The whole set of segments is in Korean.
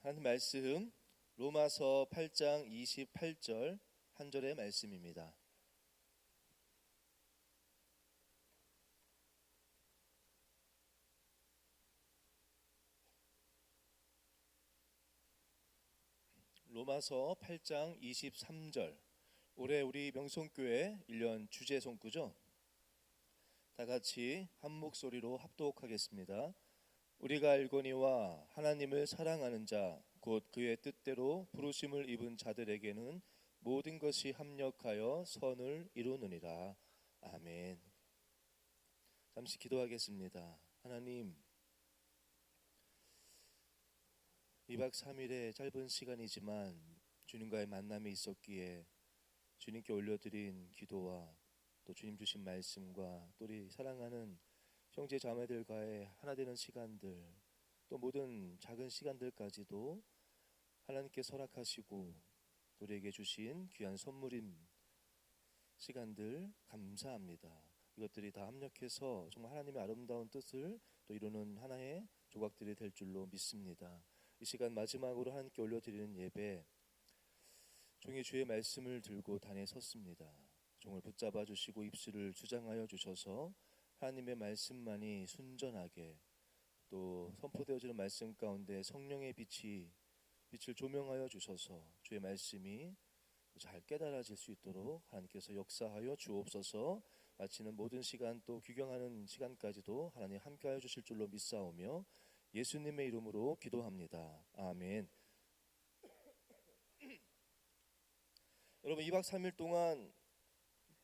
하나님 말씀 로마서 8장 28절 한 절의 말씀입니다. 로마서 8장 23절. 올해 우리 명성교회 1년 주제 손구죠. 다 같이 한 목소리로 합독하겠습니다. 우리가 알거니와 하나님을 사랑하는 자 곧 그의 뜻대로 부르심을 입은 자들에게는 모든 것이 합력하여 선을 이루느니라. 아멘. 잠시 기도하겠습니다. 하나님, 2박 3일의 짧은 시간이지만 주님과의 만남이 있었기에 주님께 올려드린 기도와 또 주님 주신 말씀과 또 우리 사랑하는 형제 자매들과의 하나 되는 시간들, 또 모든 작은 시간들까지도 하나님께 허락하시고 우리에게 주신 귀한 선물인 시간들 감사합니다. 이것들이 다 합력해서 정말 하나님의 아름다운 뜻을 또 이루는 하나의 조각들이 될 줄로 믿습니다. 이 시간 마지막으로 하나님께 올려드리는 예배, 종이 주의 말씀을 들고 단에 섰습니다. 종을 붙잡아 주시고 입술을 주장하여 주셔서 하나님의 말씀만이 순전하게 또 선포되어지는 말씀 가운데 성령의 빛을 조명하여 주셔서 주의 말씀이 잘 깨달아질 수 있도록 하나님께서 역사하여 주옵소서. 마치는 모든 시간 또 귀경하는 시간까지도 하나님 함께하여 주실 줄로 믿사오며 예수님의 이름으로 기도합니다. 아멘. 여러분 2박 3일 동안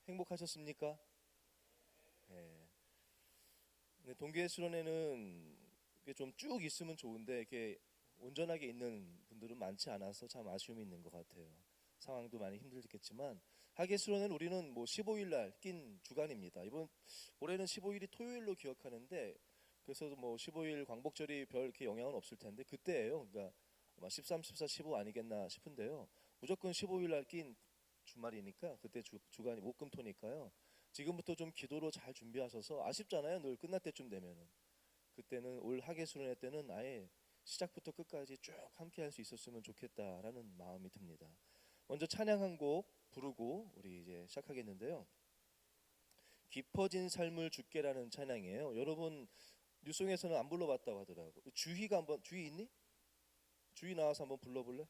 행복하셨습니까? 네. 동계 수련회는 좀 쭉 있으면 좋은데 이렇게 온전하게 있는 분들은 많지 않아서 참 아쉬움이 있는 것 같아요. 상황도 많이 힘들겠지만 하계 수련회는 우리는 15일 날 낀 주간입니다. 올해는 15일이 토요일로 기억하는데 그래서 15일 광복절이 별 이렇게 영향은 없을 텐데 그때예요. 그러니까 아마 13, 14, 15 아니겠나 싶은데요. 무조건 15일 날 낀 주말이니까 그때 주간이 목금토니까요. 지금부터 좀 기도로 잘 준비하셔서 아쉽잖아요. 늘 끝날 때쯤 되면은. 그때는 올 하계 수련회 때는 아예 시작부터 끝까지 쭉 함께 할 수 있었으면 좋겠다라는 마음이 듭니다. 먼저 찬양 한 곡 부르고 우리 이제 시작하겠는데요. 깊어진 삶을 주께라는 찬양이에요. 여러분 뉴송에서는 안 불러봤다고 하더라고. 주희가 한번, 주희 있니? 주희 나와서 한번 불러볼래?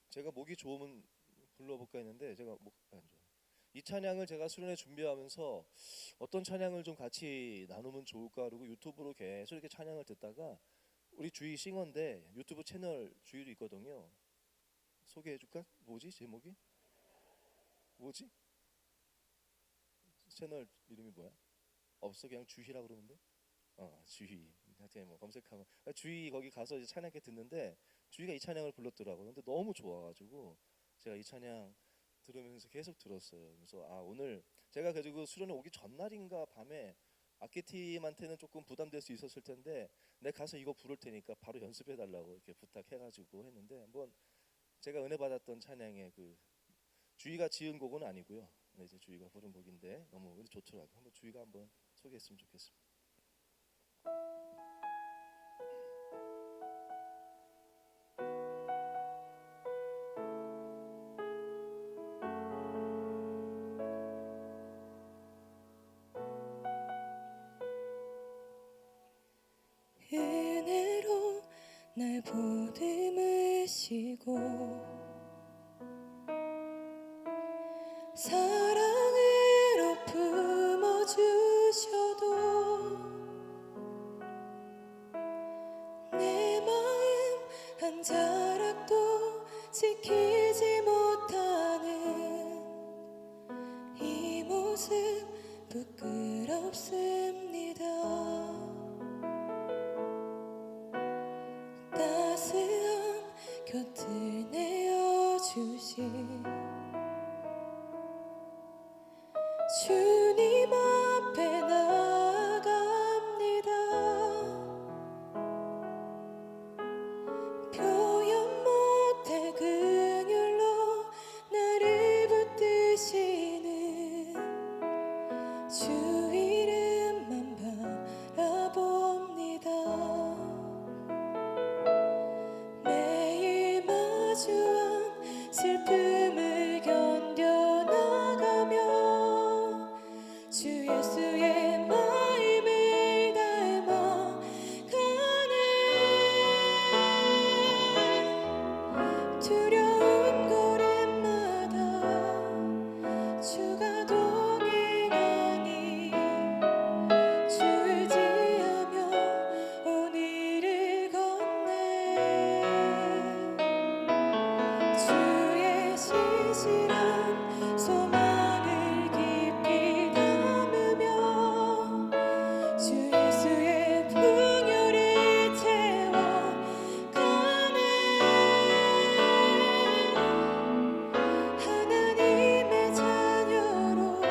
제가 목이 좋으면 불러볼까 했는데 제가 목이 안 좋아요. 이 찬양을 제가 수련회 준비하면서 어떤 찬양을 좀 같이 나누면 좋을까 그러고 유튜브로 계속 이렇게 찬양을 듣다가 우리 주희 싱어인데 유튜브 채널 주희도 있거든요. 소개해줄까? 뭐지 제목이? 뭐지? 채널 이름이 뭐야? 없어, 그냥 주희라고 그러는데. 주희. 하여튼 검색하면 주희 거기 가서 이제 찬양을 듣는데 주희가 이 찬양을 불렀더라고요. 근데 너무 좋아가지고 제가 이 찬양 들으면서 계속 들었어요. 그래서 오늘 제가 가지고 수련회 오기 전날인가 밤에 악기팀한테는 조금 부담될 수 있었을 텐데 내가 가서 이거 부를 테니까 바로 연습해 달라고 이렇게 부탁해가지고 했는데 한번 제가 은혜 받았던 찬양의 그 주희가 지은 곡은 아니고요. 이제 주희가 부른 곡인데 너무 좋더라고요. 한번 주희가 한번 소개했으면 좋겠습니다. 은혜로 날 보듬으시고 사랑으로 품어주셔도 내 마음 한 자락도 지키지 못하는 이 모습 부끄럽습니다. 따스한 곁을 내어주신 주님 앞에 나아갑니다. 표현 못해 긍휼로 나를 붙드시는 주 이름만 바라봅니다. 내 진실한 소망을 깊이 담으며 주 예수의 풍요를 채워가네. 하나님의 자녀로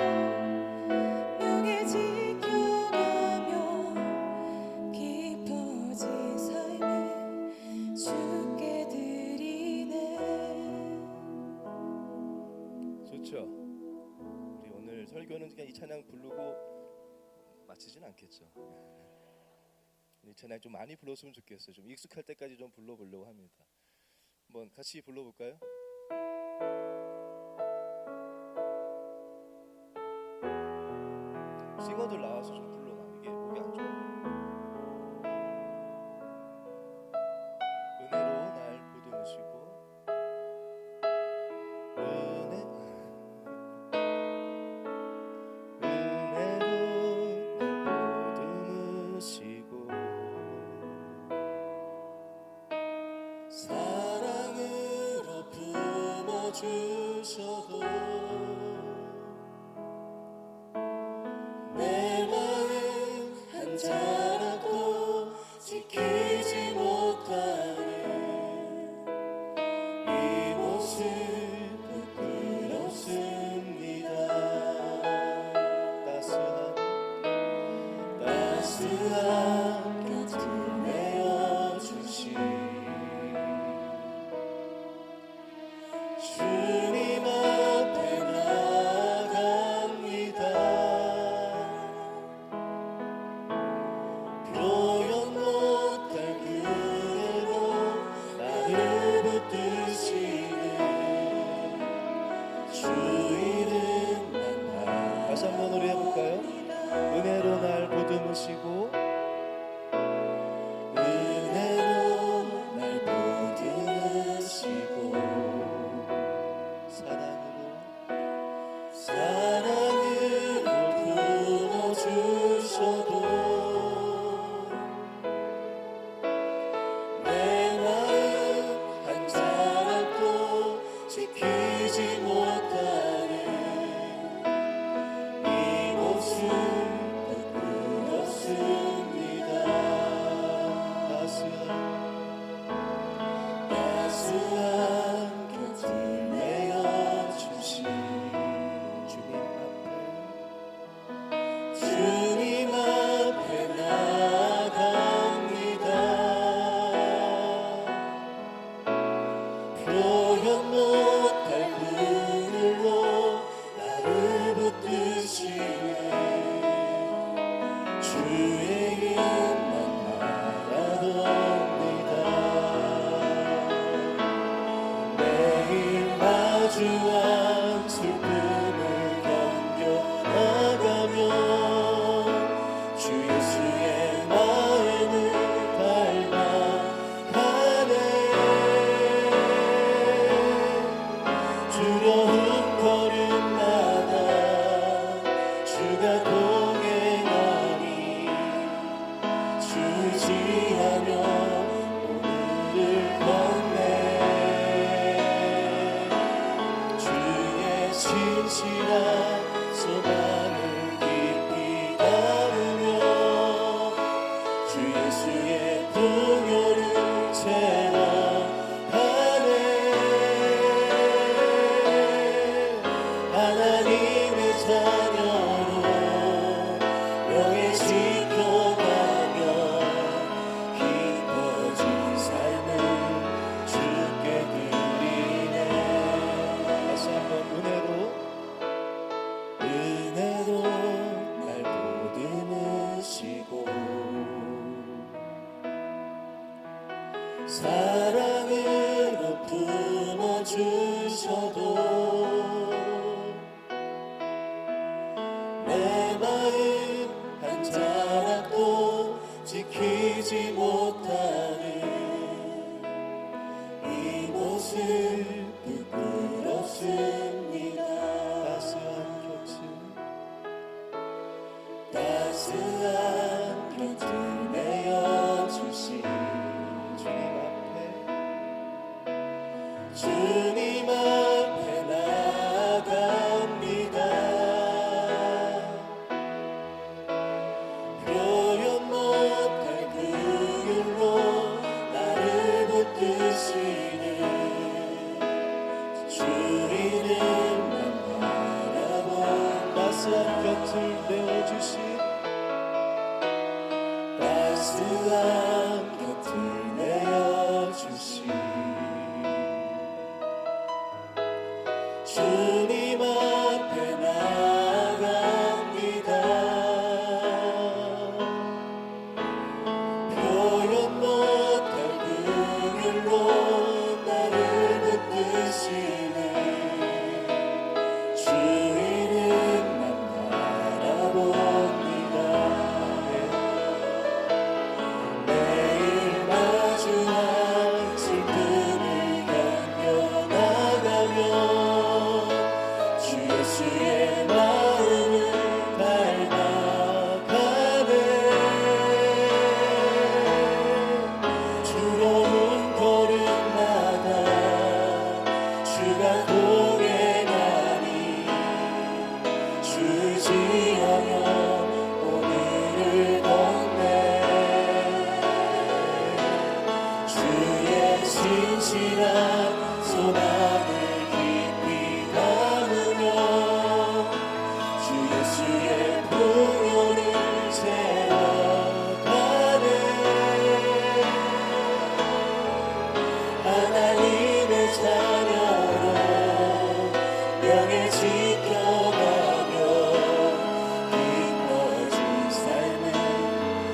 명예 지켜가며 깊어진 삶을 주께 드리네. 좋죠. 우리 오늘 설교는 그냥 이 찬양 부르고 마치진 않겠죠. 이 찬양 좀 많이 불렀으면 좋겠어요. 좀 익숙할 때까지 좀 불러보려고 합니다. 한번 같이 불러볼까요? 싱어들 나와서 좀 불러놔. 이게 목이 안 좋아. 은혜로 날 보듬으시고 은혜로 날 보듬으시고 사랑으로 품어주셔도 내 마음 한 자락도 지키지 못하는 이 모습 부끄럽습니다. 따스한 곁을 내어주신 주님 앞에 나아갑니다. 표현 못할 그대로 나를 붙드시는 주 이름만 다시 한번 노래해볼까요? 은혜로 날 보듬으시고 은혜로 날 보듬으시고 사랑으로 품어주셔도 내 마음 한 자락도 지키지 못하는 이 모습 부끄럽습니다. 따스한 곁을 내어주신 주님 앞에 나아갑니다. 표현 못할 그늘로 나를 붙드시네 주의 이름만 바라봅니다. 매일 마주한 슬픔을 견뎌나가며 주 예수의 마음을 닮아가네. 두려운 걸음마다 주가 동행하니 주지하며 오늘을 걷네. 주의 진실한 소망을 깊이 담으며 주 예수의 풍요를 채워가네. 하나님의 자녀로 명예 지켜가며 깊어진 삶을 주께 드리네. 다시 한번 은혜로 날 보듬으시고 사랑으로 품어주셔도 내 마음 한 자락도 지키지 못하는 이 모습 부끄럽습니다. 따스한 곁을 내어주신 주님 앞에 나아갑니다. 주님 앞에 나갑니다. 표현 못할 긍휼로 나를 붙드시네. 주 이름만 바라봅니다. 매일 마주한 슬픔을 견뎌나가며 주 예수의 마음을 닮아가네. 두려운 걸음마다 주가 동행하니 주지하며 오늘을 걷네. 주의 신실한 소망을 깊이 담으며 주 예수의 풍요를 채워가네. 하나님의 자녀로 명예 지켜가며 깊어진 삶을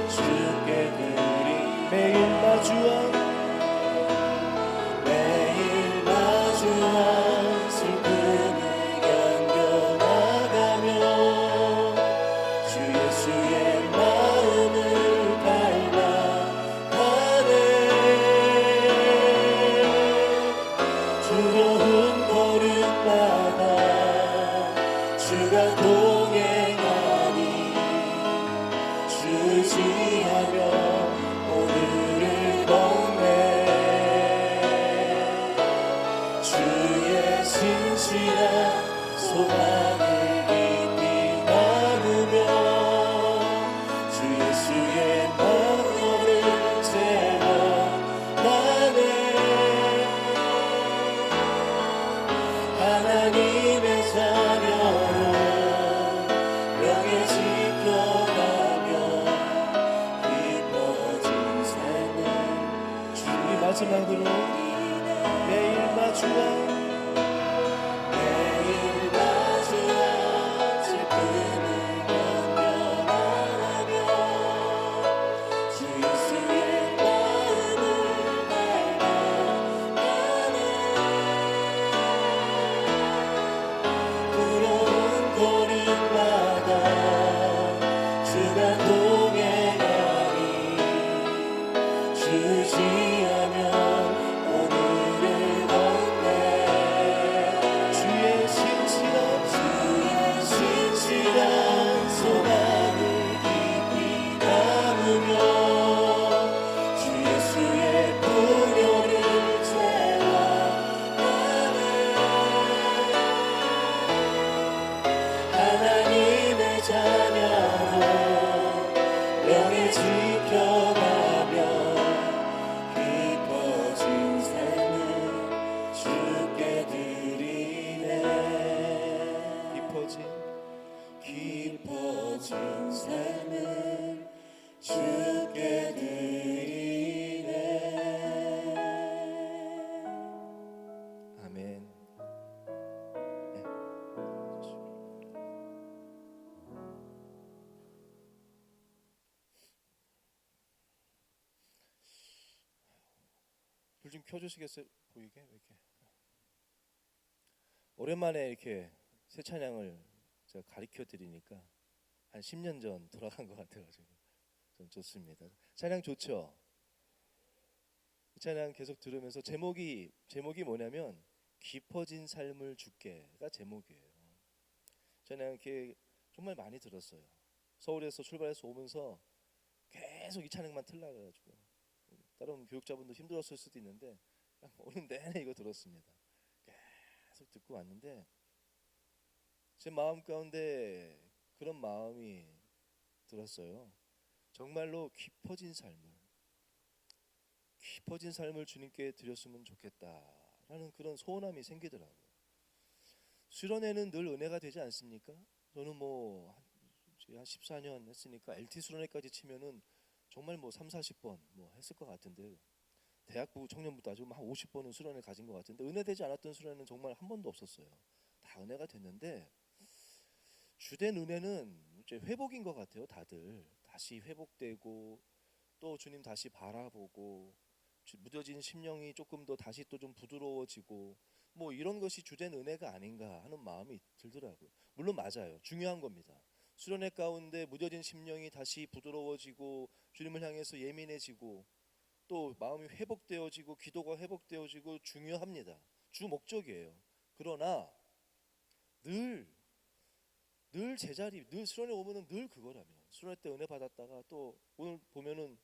주께 드리. 매일 마주한 슬픔을 견뎌나가며 주 예수의 마음을 닮아가네. 두려운 걸음마다 주가 동행하니 주지하며 오늘을 걷네. 주의 신실한 소망을 깊이 담으며 주 예수의 마음을 채워가네. 하나님의 자녀로 명예 지켜가며 깊어진 삶을 주님 마지막으로 매일 마주한 슬픔을 견뎌나가며 주 예수의 마음을 닮아가네. 두려운 걸음마다 주가 동행하니 주지하며 오늘을 걷네. 주의 신실한 소망을 깊이 담으며 주 예수의 풍요를 채워가네. 하나님의 자녀로 명예 지켜가며 깊어진 삶을 주께 드리네. 깊어진 삶을 주께 드리네. 아멘. 네. 불 좀 켜주시겠어요? 보이게 이렇게. 오랜만에 이렇게 새 찬양을 제가 가르쳐 드리니까 한 10년 전 돌아간 것 같아가지고 좀 좋습니다. 찬양 좋죠? 이 찬양 계속 들으면서 제목이 뭐냐면 깊어진 삶을 주께가 제목이에요. 찬양 이렇게 정말 많이 들었어요. 서울에서 출발해서 오면서 계속 이 찬양만 틀려가지고 다른 교육자분도 힘들었을 수도 있는데 그냥 오는 내내 이거 들었습니다. 계속 듣고 왔는데 제 마음 가운데 그런 마음이 들었어요. 정말로 깊어진 삶을 주님께 드렸으면 좋겠다라는 그런 소원함이 생기더라고요. 수련회는 늘 은혜가 되지 않습니까? 저는 뭐 한 14년 했으니까 LT 수련회까지 치면은 정말 뭐 3, 40번 뭐 했을 것 같은데 대학부 청년부 따지고 한 50번은 수련을 가진 것 같은데 은혜되지 않았던 수련은 정말 한 번도 없었어요. 다 은혜가 됐는데 주된 은혜는 이제 회복인 것 같아요. 다들 다시 회복되고 또 주님 다시 바라보고 무뎌진 심령이 조금 더 다시 또 좀 부드러워지고 뭐 이런 것이 주된 은혜가 아닌가 하는 마음이 들더라고요. 물론 맞아요. 중요한 겁니다. 수련회 가운데 무뎌진 심령이 다시 부드러워지고 주님을 향해서 예민해지고 또 마음이 회복되어지고 기도가 회복되어지고 중요합니다. 주 목적이에요. 그러나 늘 제자리, 늘 수련회 오면은 늘 그거라며. 수련회 때 은혜 받았다가 또 오늘 보면은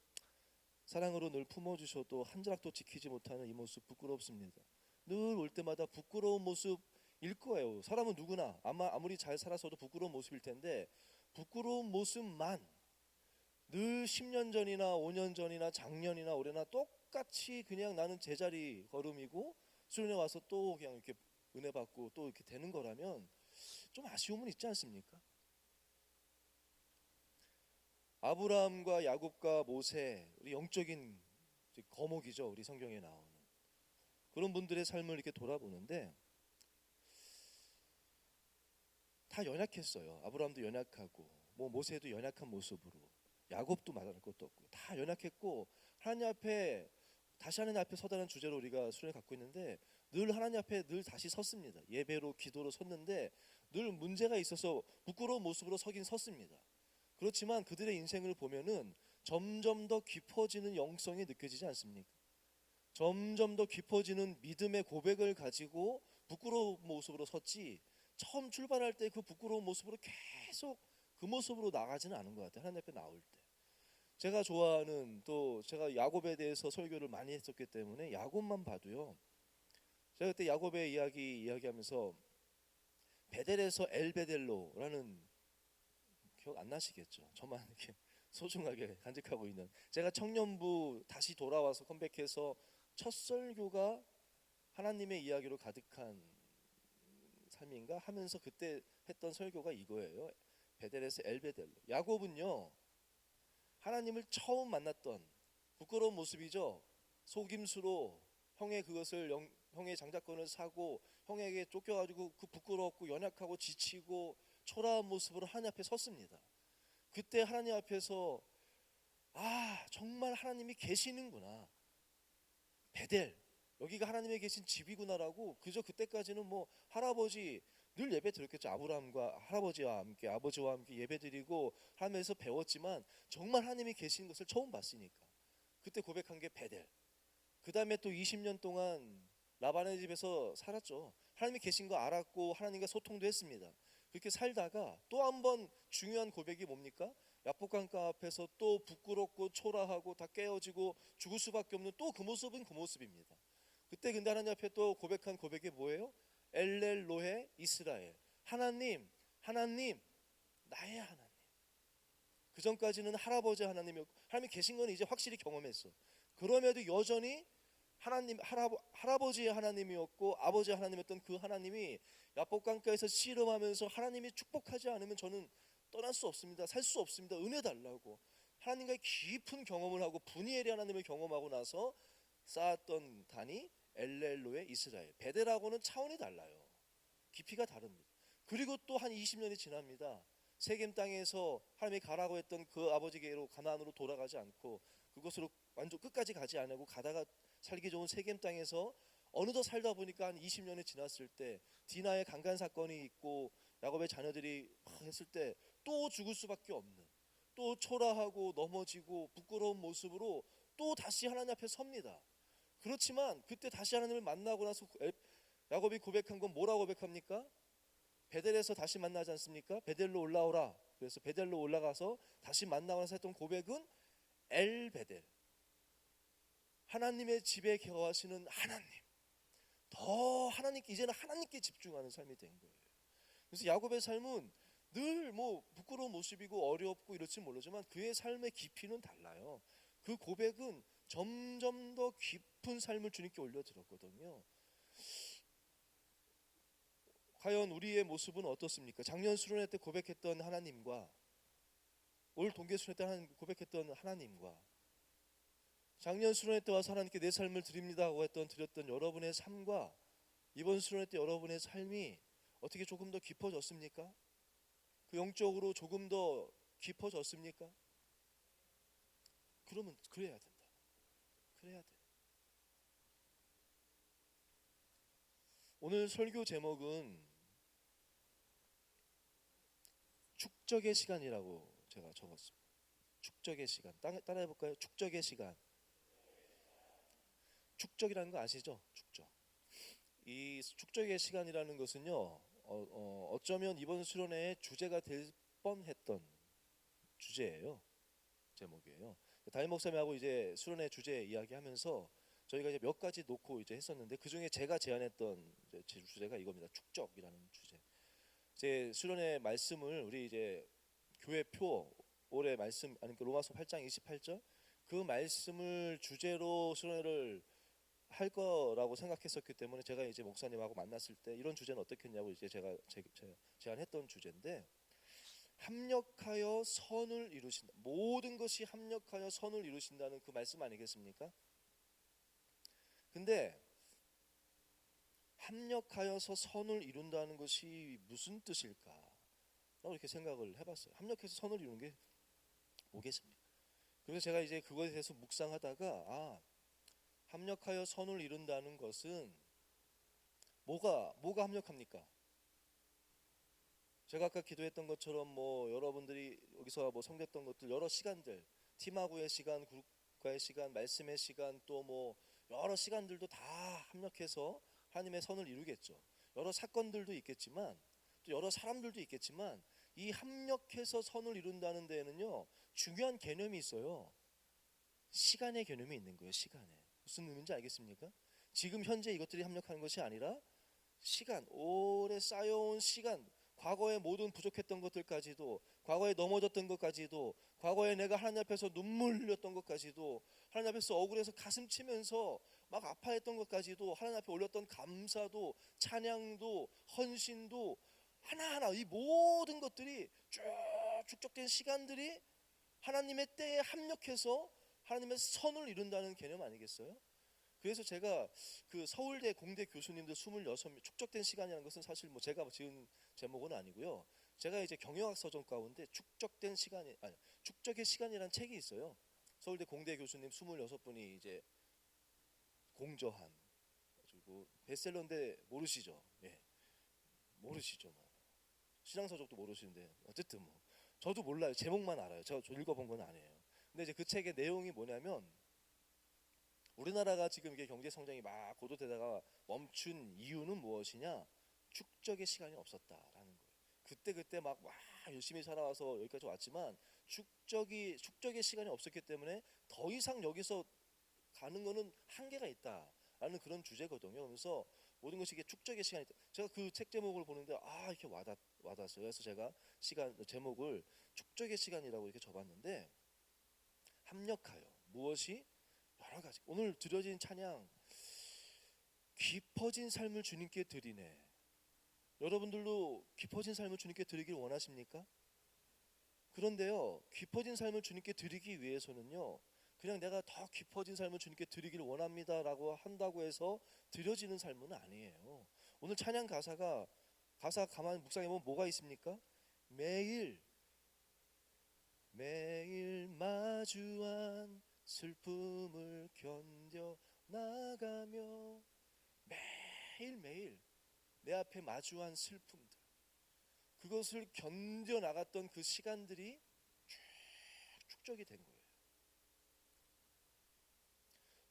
사랑으로 늘 품어주셔도 한 자락도 지키지 못하는 이 모습 부끄럽습니다. 늘 올 때마다 부끄러운 모습일 거예요. 사람은 누구나 아무리 잘 살아서도 부끄러운 모습일 텐데 부끄러운 모습만 늘 10년 전이나 5년 전이나 작년이나 올해나 똑같이 그냥 나는 제자리 걸음이고 수련회 와서 또 그냥 이렇게 은혜 받고 또 이렇게 되는 거라면 좀 아쉬움은 있지 않습니까? 아브라함과 야곱과 모세, 우리 영적인 거목이죠. 우리 성경에 나오는 그런 분들의 삶을 이렇게 돌아보는데 다 연약했어요. 아브라함도 연약하고 뭐 모세도 연약한 모습으로 야곱도 말할 것도 없고 다 연약했고 하나님 앞에 다시 하나님 앞에 서다는 주제로 우리가 수련을 갖고 있는데 늘 하나님 앞에 늘 다시 섰습니다. 예배로 기도로 섰는데 늘 문제가 있어서 부끄러운 모습으로 서긴 섰습니다. 그렇지만 그들의 인생을 보면은 점점 더 깊어지는 영성이 느껴지지 않습니까? 점점 더 깊어지는 믿음의 고백을 가지고 부끄러운 모습으로 섰지 처음 출발할 때 그 부끄러운 모습으로 계속 그 모습으로 나가지는 않은 것 같아요. 하나님 앞에 나올 때 제가 좋아하는 또 제가 야곱에 대해서 설교를 많이 했었기 때문에 야곱만 봐도요. 제가 그때 야곱의 이야기하면서 베델에서 엘베델로라는 기억 안 나시겠죠? 저만 이렇게 소중하게 간직하고 있는 제가 청년부 다시 돌아와서 컴백해서 첫 설교가 하나님의 이야기로 가득한 삶인가 하면서 그때 했던 설교가 이거예요. 베델에서 엘베델로. 야곱은요 하나님을 처음 만났던 부끄러운 모습이죠. 속임수로 형의 장자권을 사고 형에게 쫓겨가지고 그 부끄럽고 연약하고 지치고 초라한 모습으로 하나님 앞에 섰습니다. 그때 하나님 앞에서 정말 하나님이 계시는구나. 베델 여기가 하나님이 계신 집이구나라고 그저 그때까지는 뭐 할아버지 늘 예배 드렸겠죠. 아브라함과 할아버지와 함께 아버지와 함께 예배 드리고 하면서 배웠지만 정말 하나님이 계시는 것을 처음 봤으니까 그때 고백한 게 베델. 그 다음에 또 20년 동안 라반의 집에서 살았죠. 하나님이 계신 거 알았고 하나님과 소통도 했습니다. 그렇게 살다가 또 한 번 중요한 고백이 뭡니까? 야복강가 앞에서 또 부끄럽고 초라하고 다 깨어지고 죽을 수밖에 없는 또 그 모습은 그 모습입니다. 그때 근데 하나님 앞에 또 고백한 고백이 뭐예요? 엘렐로헤 이스라엘. 하나님 나의 하나님. 그 전까지는 할아버지 하나님이었고 하나님이 계신 건 이제 확실히 경험했어. 그럼에도 여전히 할아버지의 하나님이었고 아버지의 하나님이었던 그 하나님이 야복강가에서 씨름하면서 하나님이 축복하지 않으면 저는 떠날 수 없습니다. 살 수 없습니다. 은혜 달라고 하나님과의 깊은 경험을 하고 분이엘의 하나님을 경험하고 나서 쌓았던 단이 엘렐로의 이스라엘. 베델하고는 차원이 달라요. 깊이가 다릅니다. 그리고 또 한 20년이 지납니다. 세겜 땅에서 하나님이 가라고 했던 그 아버지께로 가나안으로 돌아가지 않고 그곳으로 완전 끝까지 가지 않고 가다가 살기 좋은 세겜 땅에서 어느덧 살다 보니까 한 20년이 지났을 때 디나의 강간 사건이 있고 야곱의 자녀들이 했을 때 또 죽을 수밖에 없는 또 초라하고 넘어지고 부끄러운 모습으로 또 다시 하나님 앞에 섭니다. 그렇지만 그때 다시 하나님을 만나고 나서 야곱이 고백한 건 뭐라고 고백합니까? 베델에서 다시 만나지 않습니까? 베델로 올라오라. 그래서 베델로 올라가서 다시 만나고 나서 했던 고백은 엘베델. 하나님의 집에 거하시는 하나님. 더 하나님께 이제는 하나님께 집중하는 삶이 된 거예요. 그래서 야곱의 삶은 늘 뭐 부끄러운 모습이고 어렵고 이럴지 모르지만 그의 삶의 깊이는 달라요. 그 고백은 점점 더 깊은 삶을 주님께 올려드렸거든요. 과연 우리의 모습은 어떻습니까? 작년 수련회 때 고백했던 하나님과 올 동계 수련회 때 고백했던 하나님과 작년 수련회 때 와서 하나님께 내 삶을 드립니다 하고 드렸던 여러분의 삶과 이번 수련회 때 여러분의 삶이 어떻게 조금 더 깊어졌습니까? 그 영적으로 조금 더 깊어졌습니까? 그러면 그래야 된다. 그래야 돼. 오늘 설교 제목은 축적의 시간이라고 제가 적었습니다. 축적의 시간. 따라해 볼까요? 축적의 시간. 축적이라는 거 아시죠? 축적. 이 축적의 시간이라는 것은요, 어쩌면 이번 수련회의 주제가 될 뻔했던 주제예요. 제목이에요. 담임 목사님하고 이제 수련회 주제 이야기하면서 저희가 이제 몇 가지 놓고 이제 했었는데 그 중에 제가 제안했던 이제 주제가 이겁니다. 축적이라는 주제. 제 수련회 말씀을 우리 이제 교회표 올해 말씀 아니 로마서 8장 28절 그 말씀을 주제로 수련회를 할 거라고 생각했었기 때문에 제가 이제 목사님하고 만났을 때 이런 주제는 어떻겠냐고 이제 제가 제안했던 주제인데 합력하여 선을 이루신다. 모든 것이 합력하여 선을 이루신다는 그 말씀 아니겠습니까? 근데 합력하여서 선을 이룬다는 것이 무슨 뜻일까? 라고 이렇게 생각을 해봤어요. 합력해서 선을 이루는 게 뭐겠습니까? 그래서 제가 이제 그것에 대해서 묵상하다가 합력하여 선을 이룬다는 것은 뭐가 합력합니까? 제가 아까 기도했던 것처럼 뭐 여러분들이 여기서 뭐 섬겼던 것들 여러 시간들 팀하고의 시간, 그룹과의 시간, 말씀의 시간 또 뭐 여러 시간들도 다 합력해서 하나님의 선을 이루겠죠. 여러 사건들도 있겠지만 또 여러 사람들도 있겠지만 이 합력해서 선을 이룬다는 데에는요 중요한 개념이 있어요. 시간의 개념이 있는 거예요. 시간에 무슨 의미인지 알겠습니까? 지금 현재 이것들이 합력하는 것이 아니라 시간, 오래 쌓여온 시간, 과거에 모든 부족했던 것들까지도, 과거에 넘어졌던 것까지도, 과거에 내가 하나님 앞에서 눈물 흘렸던 것까지도, 하나님 앞에서 억울해서 가슴 치면서 막 아파했던 것까지도, 하나님 앞에 올렸던 감사도, 찬양도, 헌신도 하나하나 이 모든 것들이 쭉 축적된 시간들이 하나님의 때에 합력해서 하나님의 선을 이룬다는 개념 아니겠어요? 그래서 제가 그 서울대 공대 교수님들 26명 축적된 시간이라는 것은 사실 뭐 제가 지은 제목은 아니고요. 제가 이제 경영학 서적 가운데 축적된 시간이 아니 축적의 시간이라는 책이 있어요. 서울대 공대 교수님 26분이 이제 공저한 그리고 베스트셀러인데 모르시죠? 예. 모르시죠. 뭐. 신앙 서적도 모르시는데 어쨌든 뭐 저도 몰라요. 제목만 알아요. 저 읽어본 건 아니에요. 근데 이제 그 책의 내용이 뭐냐면 우리나라가 지금 이게 경제 성장이 막 고도되다가 멈춘 이유는 무엇이냐? 축적의 시간이 없었다라는 거예요. 그때 막 열심히 살아와서 여기까지 왔지만 축적의 시간이 없었기 때문에 더 이상 여기서 가는 거는 한계가 있다라는 그런 주제거든요. 그래서 모든 것이 이게 축적의 시간이 있다. 제가 그 책 제목을 보는데 이렇게 와닿았어요. 그래서 제가 제목을 축적의 시간이라고 이렇게 적었는데 합력하여 무엇이 여러 가지. 오늘 드려진 찬양 깊어진 삶을 주님께 드리네. 여러분들도 깊어진 삶을 주님께 드리길 원하십니까? 그런데요 깊어진 삶을 주님께 드리기 위해서는요 그냥 내가 더 깊어진 삶을 주님께 드리길 원합니다라고 한다고 해서 드려지는 삶은 아니에요. 오늘 찬양 가사 가만히 묵상해보면 뭐가 있습니까? 매일 마주한 슬픔을 견뎌 나가며 매일매일 내 앞에 마주한 슬픔들 그것을 견뎌 나갔던 그 시간들이 쭉 축적이 된 거예요.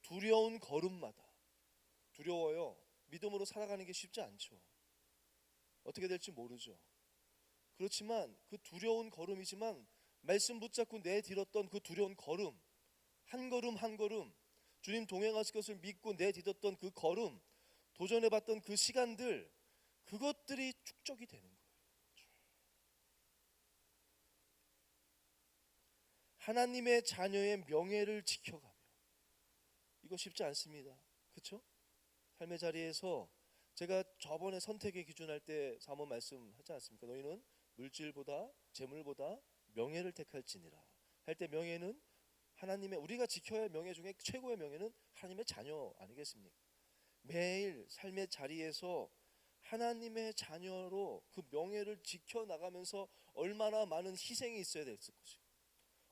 두려운 걸음마다 두려워요. 믿음으로 살아가는 게 쉽지 않죠. 어떻게 될지 모르죠. 그렇지만 그 두려운 걸음이지만 말씀 붙잡고 내딛었던 그 두려운 걸음 한 걸음 한 걸음 주님 동행하실 것을 믿고 내딛었던 그 걸음 도전해봤던 그 시간들 그것들이 축적이 되는 거예요. 하나님의 자녀의 명예를 지켜가며 이거 쉽지 않습니다. 그렇죠? 삶의 자리에서 제가 저번에 선택의 기준할 때 사모 말씀하지 않습니까? 너희는 물질보다 재물보다 명예를 택할지니라 할 때 명예는 하나님의 우리가 지켜야 할 명예 중에 최고의 명예는 하나님의 자녀 아니겠습니까? 매일 삶의 자리에서 하나님의 자녀로 그 명예를 지켜나가면서 얼마나 많은 희생이 있어야 됐을 것이고,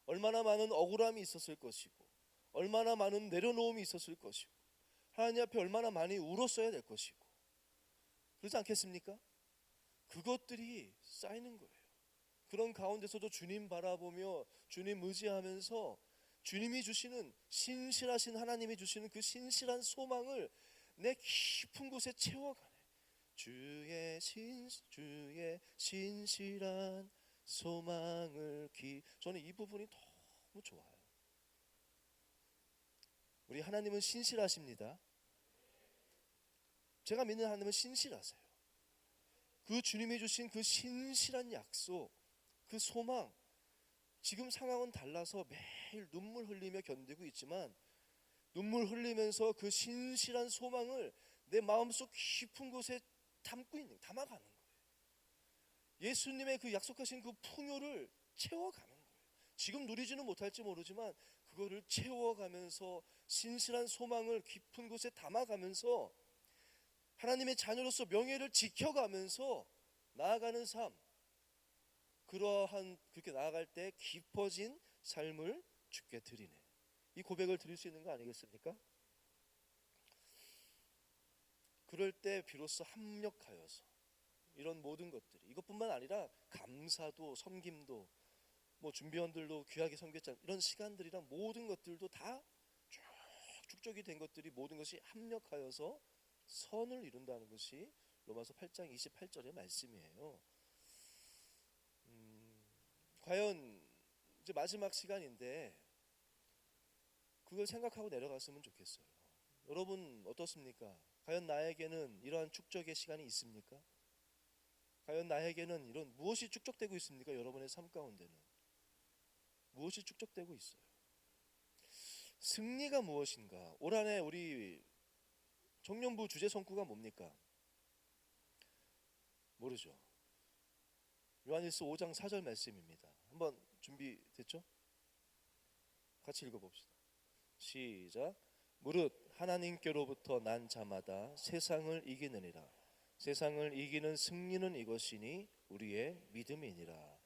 얼마나 많은 억울함이 있었을 것이고, 얼마나 많은 내려놓음이 있었을 것이고, 하나님 앞에 얼마나 많이 울었어야 될 것이고, 그렇지 않겠습니까? 그것들이 쌓이는 거예요. 그런 가운데서도 주님 바라보며 주님 의지하면서 주님이 주시는 신실하신 하나님이 주시는 그 신실한 소망을 내 깊은 곳에 채워가네. 주의 신실한 소망을 저는 이 부분이 너무 좋아요. 우리 하나님은 신실하십니다. 제가 믿는 하나님은 신실하세요. 그 주님이 주신 그 신실한 약속, 그 소망, 지금 상황은 달라서 매일 눈물 흘리며 견디고 있지만 눈물 흘리면서 그 신실한 소망을 내 마음속 깊은 곳에 담아가는 거예요. 예수님의 그 약속하신 그 풍요를 채워가는 거예요. 지금 누리지는 못할지 모르지만 그거를 채워가면서 신실한 소망을 깊은 곳에 담아가면서 하나님의 자녀로서 명예를 지켜가면서 나아가는 삶, 그렇게 나아갈 때 깊어진 삶을 주께 드리네. 이 고백을 드릴 수 있는 거 아니겠습니까? 그럴 때 비로소 합력하여서 이런 모든 것들이, 이것뿐만 아니라 감사도 섬김도 뭐 준비원들도 귀하게 섬겼잖아요. 이런 시간들이랑 모든 것들도 다 축적이 된 것들이 모든 것이 합력하여서 선을 이룬다는 것이 로마서 8장 28절의 말씀이에요. 과연 이제 마지막 시간인데 그걸 생각하고 내려갔으면 좋겠어요. 여러분 어떻습니까? 과연 나에게는 이러한 축적의 시간이 있습니까? 과연 나에게는 이런 무엇이 축적되고 있습니까? 여러분의 삶 가운데는 무엇이 축적되고 있어요? 승리가 무엇인가? 올 한해 우리 청년부 주제 성구가 뭡니까? 모르죠. 요한일서 5장 4절 말씀입니다. 한번 준비됐죠? 같이 읽어봅시다. 시작. 무릇 하나님께로부터 난 자마다 세상을 이기느니라. 세상을 이기는 승리는 이것이니 우리의 믿음이니라.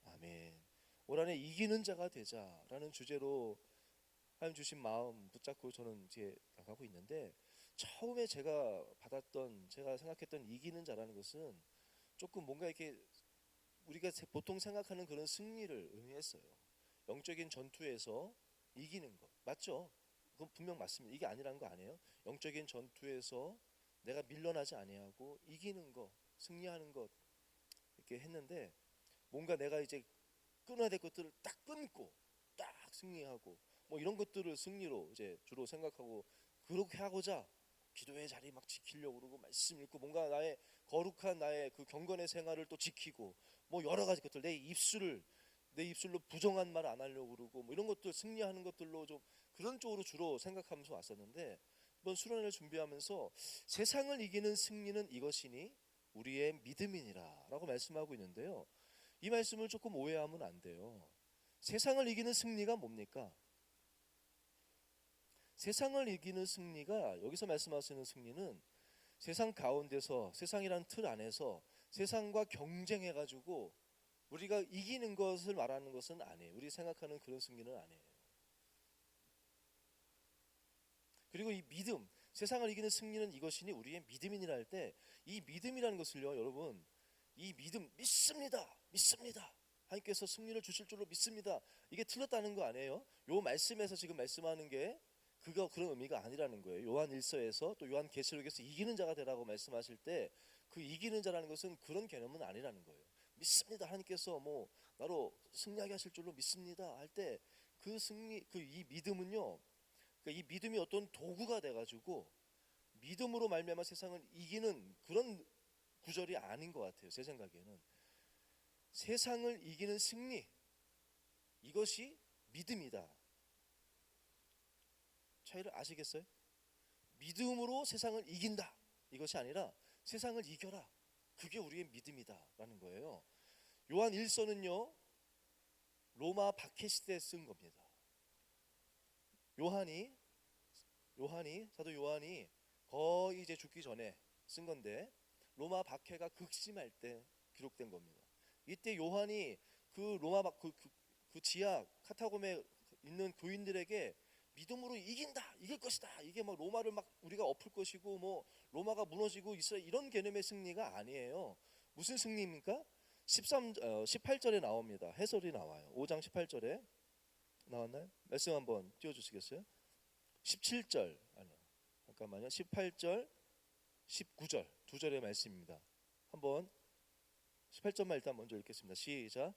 아멘. 올 한해 이기는 자가 되자라는 주제로 하나님 주신 마음 붙잡고 저는 이제 나가고 있는데, 처음에 제가 생각했던 이기는 자라는 것은 조금 뭔가 이렇게 우리가 보통 생각하는 그런 승리를 의미했어요. 영적인 전투에서 이기는 것 맞죠? 그건 분명 맞습니다. 이게 아니라는 거 아니에요? 영적인 전투에서 내가 밀려나지 아니하고 이기는 것, 승리하는 것 이렇게 했는데, 뭔가 내가 이제 끊어야 될 것들을 딱 끊고 딱 승리하고 뭐 이런 것들을 승리로 이제 주로 생각하고, 그렇게 하고자 기도의 자리 막 지키려고 그러고 말씀 읽고 뭔가 나의 거룩한 나의 그 경건의 생활을 또 지키고 뭐 여러 가지 것들, 내 입술로 부정한 말 안 하려고 그러고 뭐 이런 것들 승리하는 것들로 좀 그런 쪽으로 주로 생각하면서 왔었는데, 이번 수련회를 준비하면서 세상을 이기는 승리는 이것이니 우리의 믿음이니라 라고 말씀하고 있는데요, 이 말씀을 조금 오해하면 안 돼요. 세상을 이기는 승리가 뭡니까? 세상을 이기는 승리가, 여기서 말씀하시는 승리는 세상 가운데서, 세상이란 틀 안에서 세상과 경쟁해가지고 우리가 이기는 것을 말하는 것은 아니에요. 우리 생각하는 그런 승리는 아니에요. 그리고 이 믿음, 세상을 이기는 승리는 이것이니 우리의 믿음이니라 할 때, 이 믿음이라는 것을요, 여러분, 이 믿음, 믿습니다 하나님께서 승리를 주실 줄로 믿습니다, 이게 틀렸다는 거 아니에요. 요 말씀에서 지금 말씀하는 게 그런 의미가 아니라는 거예요. 요한 1서에서 또 요한 계시록에서 이기는 자가 되라고 말씀하실 때 그 이기는 자라는 것은 그런 개념은 아니라는 거예요. 믿습니다, 하나님께서 뭐 나로 승리하게 하실 줄로 믿습니다 할 때 그 승리, 이 믿음은요, 그러니까 이 믿음이 어떤 도구가 돼가지고 믿음으로 말미암아 세상을 이기는 그런 구절이 아닌 것 같아요. 제 생각에는 세상을 이기는 승리, 이것이 믿음이다. 차이를 아시겠어요? 믿음으로 세상을 이긴다, 이것이 아니라 세상을 이겨라, 그게 우리의 믿음이다 라는 거예요. 요한 1서는요 로마 박해 시대에 쓴 겁니다. 사도 요한이 거의 이제 죽기 전에 쓴 건데 로마 박해가 극심할 때 기록된 겁니다. 이때 요한이 그 로마 그 지하 카타콤에 있는 교인들에게 믿음으로 이긴다, 이길 것이다. 이게 막 로마를 막 우리가 엎을 것이고 뭐 로마가 무너지고 이스라엘 이런 개념의 승리가 아니에요. 무슨 승리입니까? 18절에 나옵니다. 해설이 나와요. 5장 18절에 나왔나요? 말씀 한번 띄워주시겠어요? 17절 아니요. 잠깐만요. 18절, 19절 두 절의 말씀입니다. 한번 18절만 일단 먼저 읽겠습니다. 시작.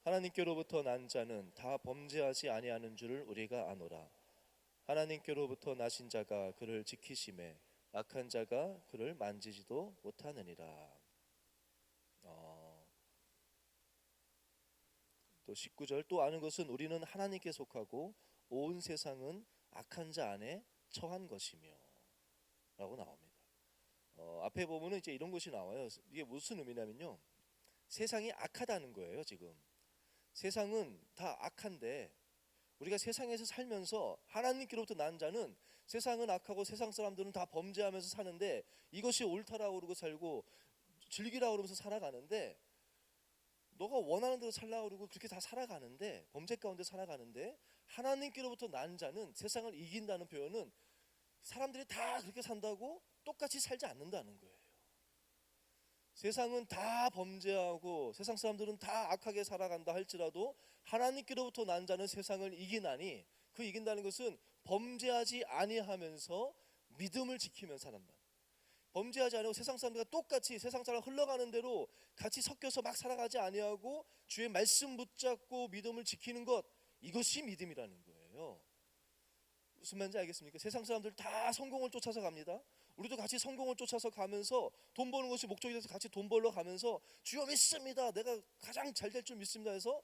하나님께로부터 난 자는 다 범죄하지 아니하는 줄을 우리가 아노라. 하나님께로부터 나신 자가 그를 지키심에 악한 자가 그를 만지지도 못하느니라. 또 19절 또 아는 것은 우리는 하나님께 속하고 온 세상은 악한 자 안에 처한 것이며 라고 나옵니다. 앞에 보면은 이제 이런 것이 나와요. 이게 무슨 의미냐면요, 세상이 악하다는 거예요. 지금 세상은 다 악한데 우리가 세상에서 살면서 하나님께로부터 난 자는 세상은 악하고 세상 사람들은 다 범죄하면서 사는데 이것이 옳다라고 그러고 살고 즐기라고 그러면서 살아가는데, 너가 원하는 대로 살라고 그러고 그렇게 다 살아가는데 범죄 가운데 살아가는데, 하나님께로부터 난 자는 세상을 이긴다는 표현은 사람들이 다 그렇게 산다고 똑같이 살지 않는다는 거예요. 세상은 다 범죄하고 세상 사람들은 다 악하게 살아간다 할지라도 하나님께로부터 난 자는 세상을 이기나니, 그 이긴다는 것은 범죄하지 아니하면서 믿음을 지키며 산다. 범죄하지 않고 세상 사람들과 똑같이 세상 사람 흘러가는 대로 같이 섞여서 막 살아가지 아니하고 주의 말씀 붙잡고 믿음을 지키는 것, 이것이 믿음이라는 거예요. 무슨 말인지 알겠습니까? 세상 사람들 다 성공을 쫓아서 갑니다. 우리도 같이 성공을 쫓아서 가면서 돈 버는 것이 목적이 돼서 같이 돈 벌러 가면서 주여 믿습니다, 내가 가장 잘 될 줄 믿습니다 해서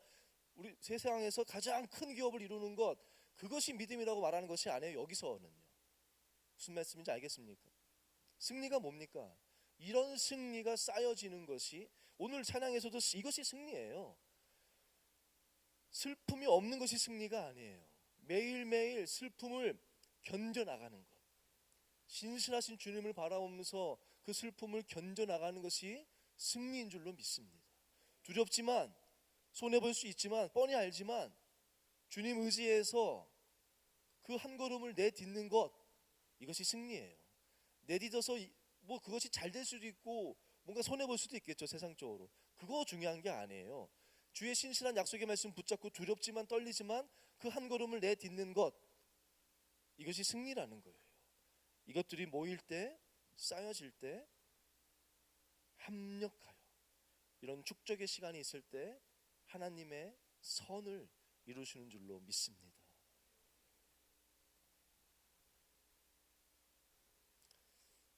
우리 세상에서 가장 큰 기업을 이루는 것, 그것이 믿음이라고 말하는 것이 아니에요. 여기서는요. 무슨 말씀인지 알겠습니까? 승리가 뭡니까? 이런 승리가 쌓여지는 것이 오늘 찬양에서도 이것이 승리예요. 슬픔이 없는 것이 승리가 아니에요. 매일매일 슬픔을 견뎌나가는 것, 신실하신 주님을 바라보면서 그 슬픔을 견뎌나가는 것이 승리인 줄로 믿습니다. 두렵지만 손해볼 수 있지만 뻔히 알지만 주님 의지해서 그 한 걸음을 내딛는 것, 이것이 승리예요. 내딛어서 뭐 그것이 잘 될 수도 있고 뭔가 손해볼 수도 있겠죠. 세상적으로 그거 중요한 게 아니에요. 주의 신실한 약속의 말씀 붙잡고 두렵지만 떨리지만 그 한 걸음을 내딛는 것, 이것이 승리라는 거예요. 이것들이 모일 때, 쌓여질 때, 합력하여 이런 축적의 시간이 있을 때 하나님의 선을 이루시는 줄로 믿습니다.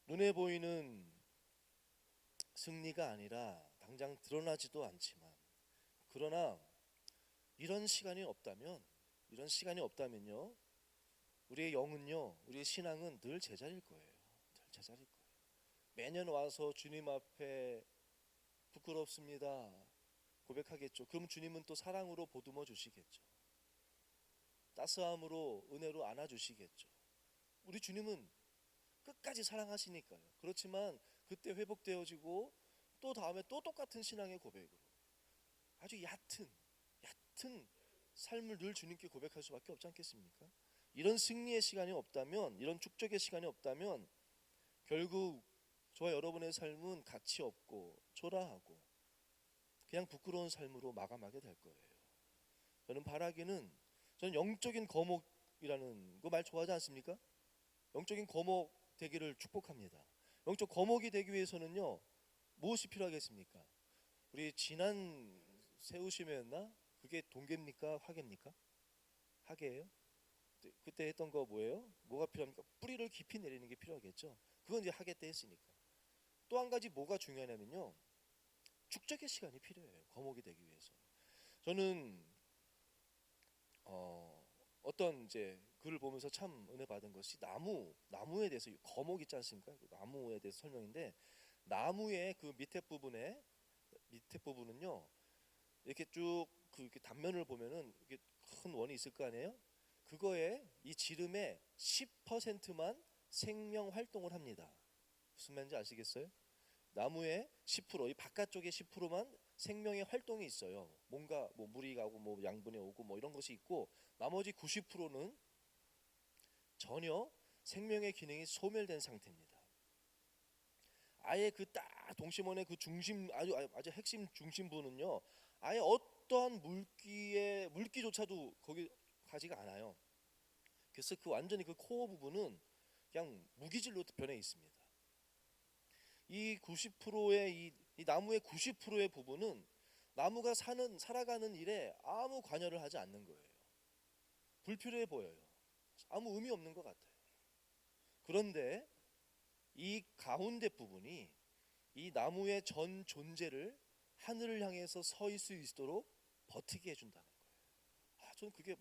눈에 보이는 승리가 아니라 당장 드러나지도 않지만, 그러나 이런 시간이 없다면요, 우리의 영은요, 우리의 신앙은 늘 제자리일 거예요. 늘 제자리일 거예요. 매년 와서 주님 앞에 부끄럽습니다 고백하겠죠. 그럼 주님은 또 사랑으로 보듬어 주시겠죠. 따스함으로, 은혜로 안아주시겠죠. 우리 주님은 끝까지 사랑하시니까요. 그렇지만 그때 회복되어지고 또 다음에 또 똑같은 신앙의 고백으로 아주 얕은 삶을 늘 주님께 고백할 수밖에 없지 않겠습니까? 이런 승리의 시간이 없다면, 이런 축적의 시간이 없다면 결국 저와 여러분의 삶은 가치 없고 초라하고 그냥 부끄러운 삶으로 마감하게 될 거예요. 저는 영적인 거목이라는 거 말 좋아하지 않습니까? 영적인 거목 되기를 축복합니다. 영적 거목이 되기 위해서는요, 무엇이 필요하겠습니까? 우리 지난 세우심이었나? 그게 동계입니까? 화계입니까? 화계예요? 그때 했던 거 뭐예요? 뭐가 필요합니까? 뿌리를 깊이 내리는 게 필요하겠죠. 그건 이제 하계 때 했으니까. 또 한 가지 뭐가 중요하냐면요, 축적의 시간이 필요해요. 거목이 되기 위해서. 저는 어떤 이제 글을 보면서 참 은혜 받은 것이 나무에 대해서, 거목 있지 않습니까? 나무에 대해서 설명인데, 나무의 그 밑에 부분은요, 이렇게 쭉 그 이렇게 단면을 보면은 이렇게 큰 원이 있을 거 아니에요? 그거에 이 지름의 10%만 생명 활동을 합니다. 무슨 말인지 아시겠어요? 나무의 10%, 이 바깥쪽에 10%만 생명의 활동이 있어요. 뭔가 뭐 물이 가고 뭐 양분이 오고 뭐 이런 것이 있고, 나머지 90%는 전혀 생명의 기능이 소멸된 상태입니다. 아예 그 딱 동심원의 그 중심, 아주 핵심 중심부는요, 아예 어떠한 물기조차도 거기 가지가 않아요. 그래서 그 완전히 그 코어 부분은 그냥 무기질로 변해 있습니다. 이 90%의 이 나무의 90%의 부분은 나무가 살아가는 일에 아무 관여를 하지 않는 거예요. 불필요해 보여요. 아무 의미 없는 것 같아요. 그런데 이 가운데 부분이 이 나무의 전 존재를 하늘을 향해서 서 있을 수 있도록 버티게 해준다는 거예요. 저는 그게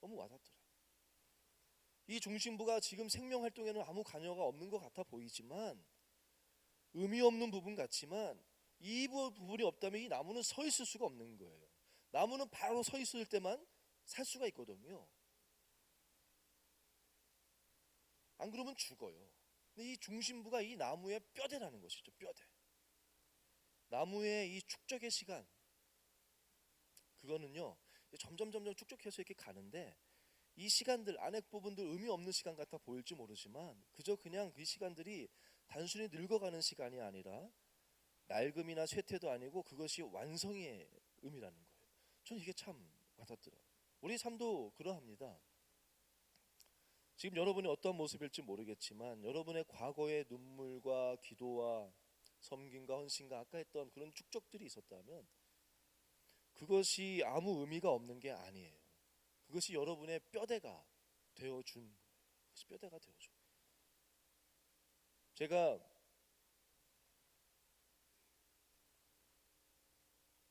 너무 와닿더라고요. 이 중심부가 지금 생명 활동에는 아무 관여가 없는 것 같아 보이지만, 의미 없는 부분 같지만, 이 부분이 없다면 이 나무는 서 있을 수가 없는 거예요. 나무는 바로 서 있을 때만 살 수가 있거든요. 안 그러면 죽어요. 근데 이 중심부가 이 나무의 뼈대라는 것이죠. 뼈대. 나무의 이 축적의 시간, 그거는요 점점 축적해서 이렇게 가는데, 이 시간들, 안에 부분들 의미 없는 시간 같아 보일지 모르지만, 그저 그냥 그 시간들이 단순히 늙어가는 시간이 아니라 낡음이나 쇠퇴도 아니고 그것이 완성의 의미라는 거예요. 저는 이게 참 와닿더라고요. 우리 삶도 그러합니다. 지금 여러분이 어떤 모습일지 모르겠지만, 여러분의 과거의 눈물과 기도와 섬김과 헌신과 아까 했던 그런 축적들이 있었다면, 그것이 아무 의미가 없는 게 아니에요. 그것이 여러분의 뼈대가 되어준 거예요. 그것이 뼈대가 되어준 거예요. 제가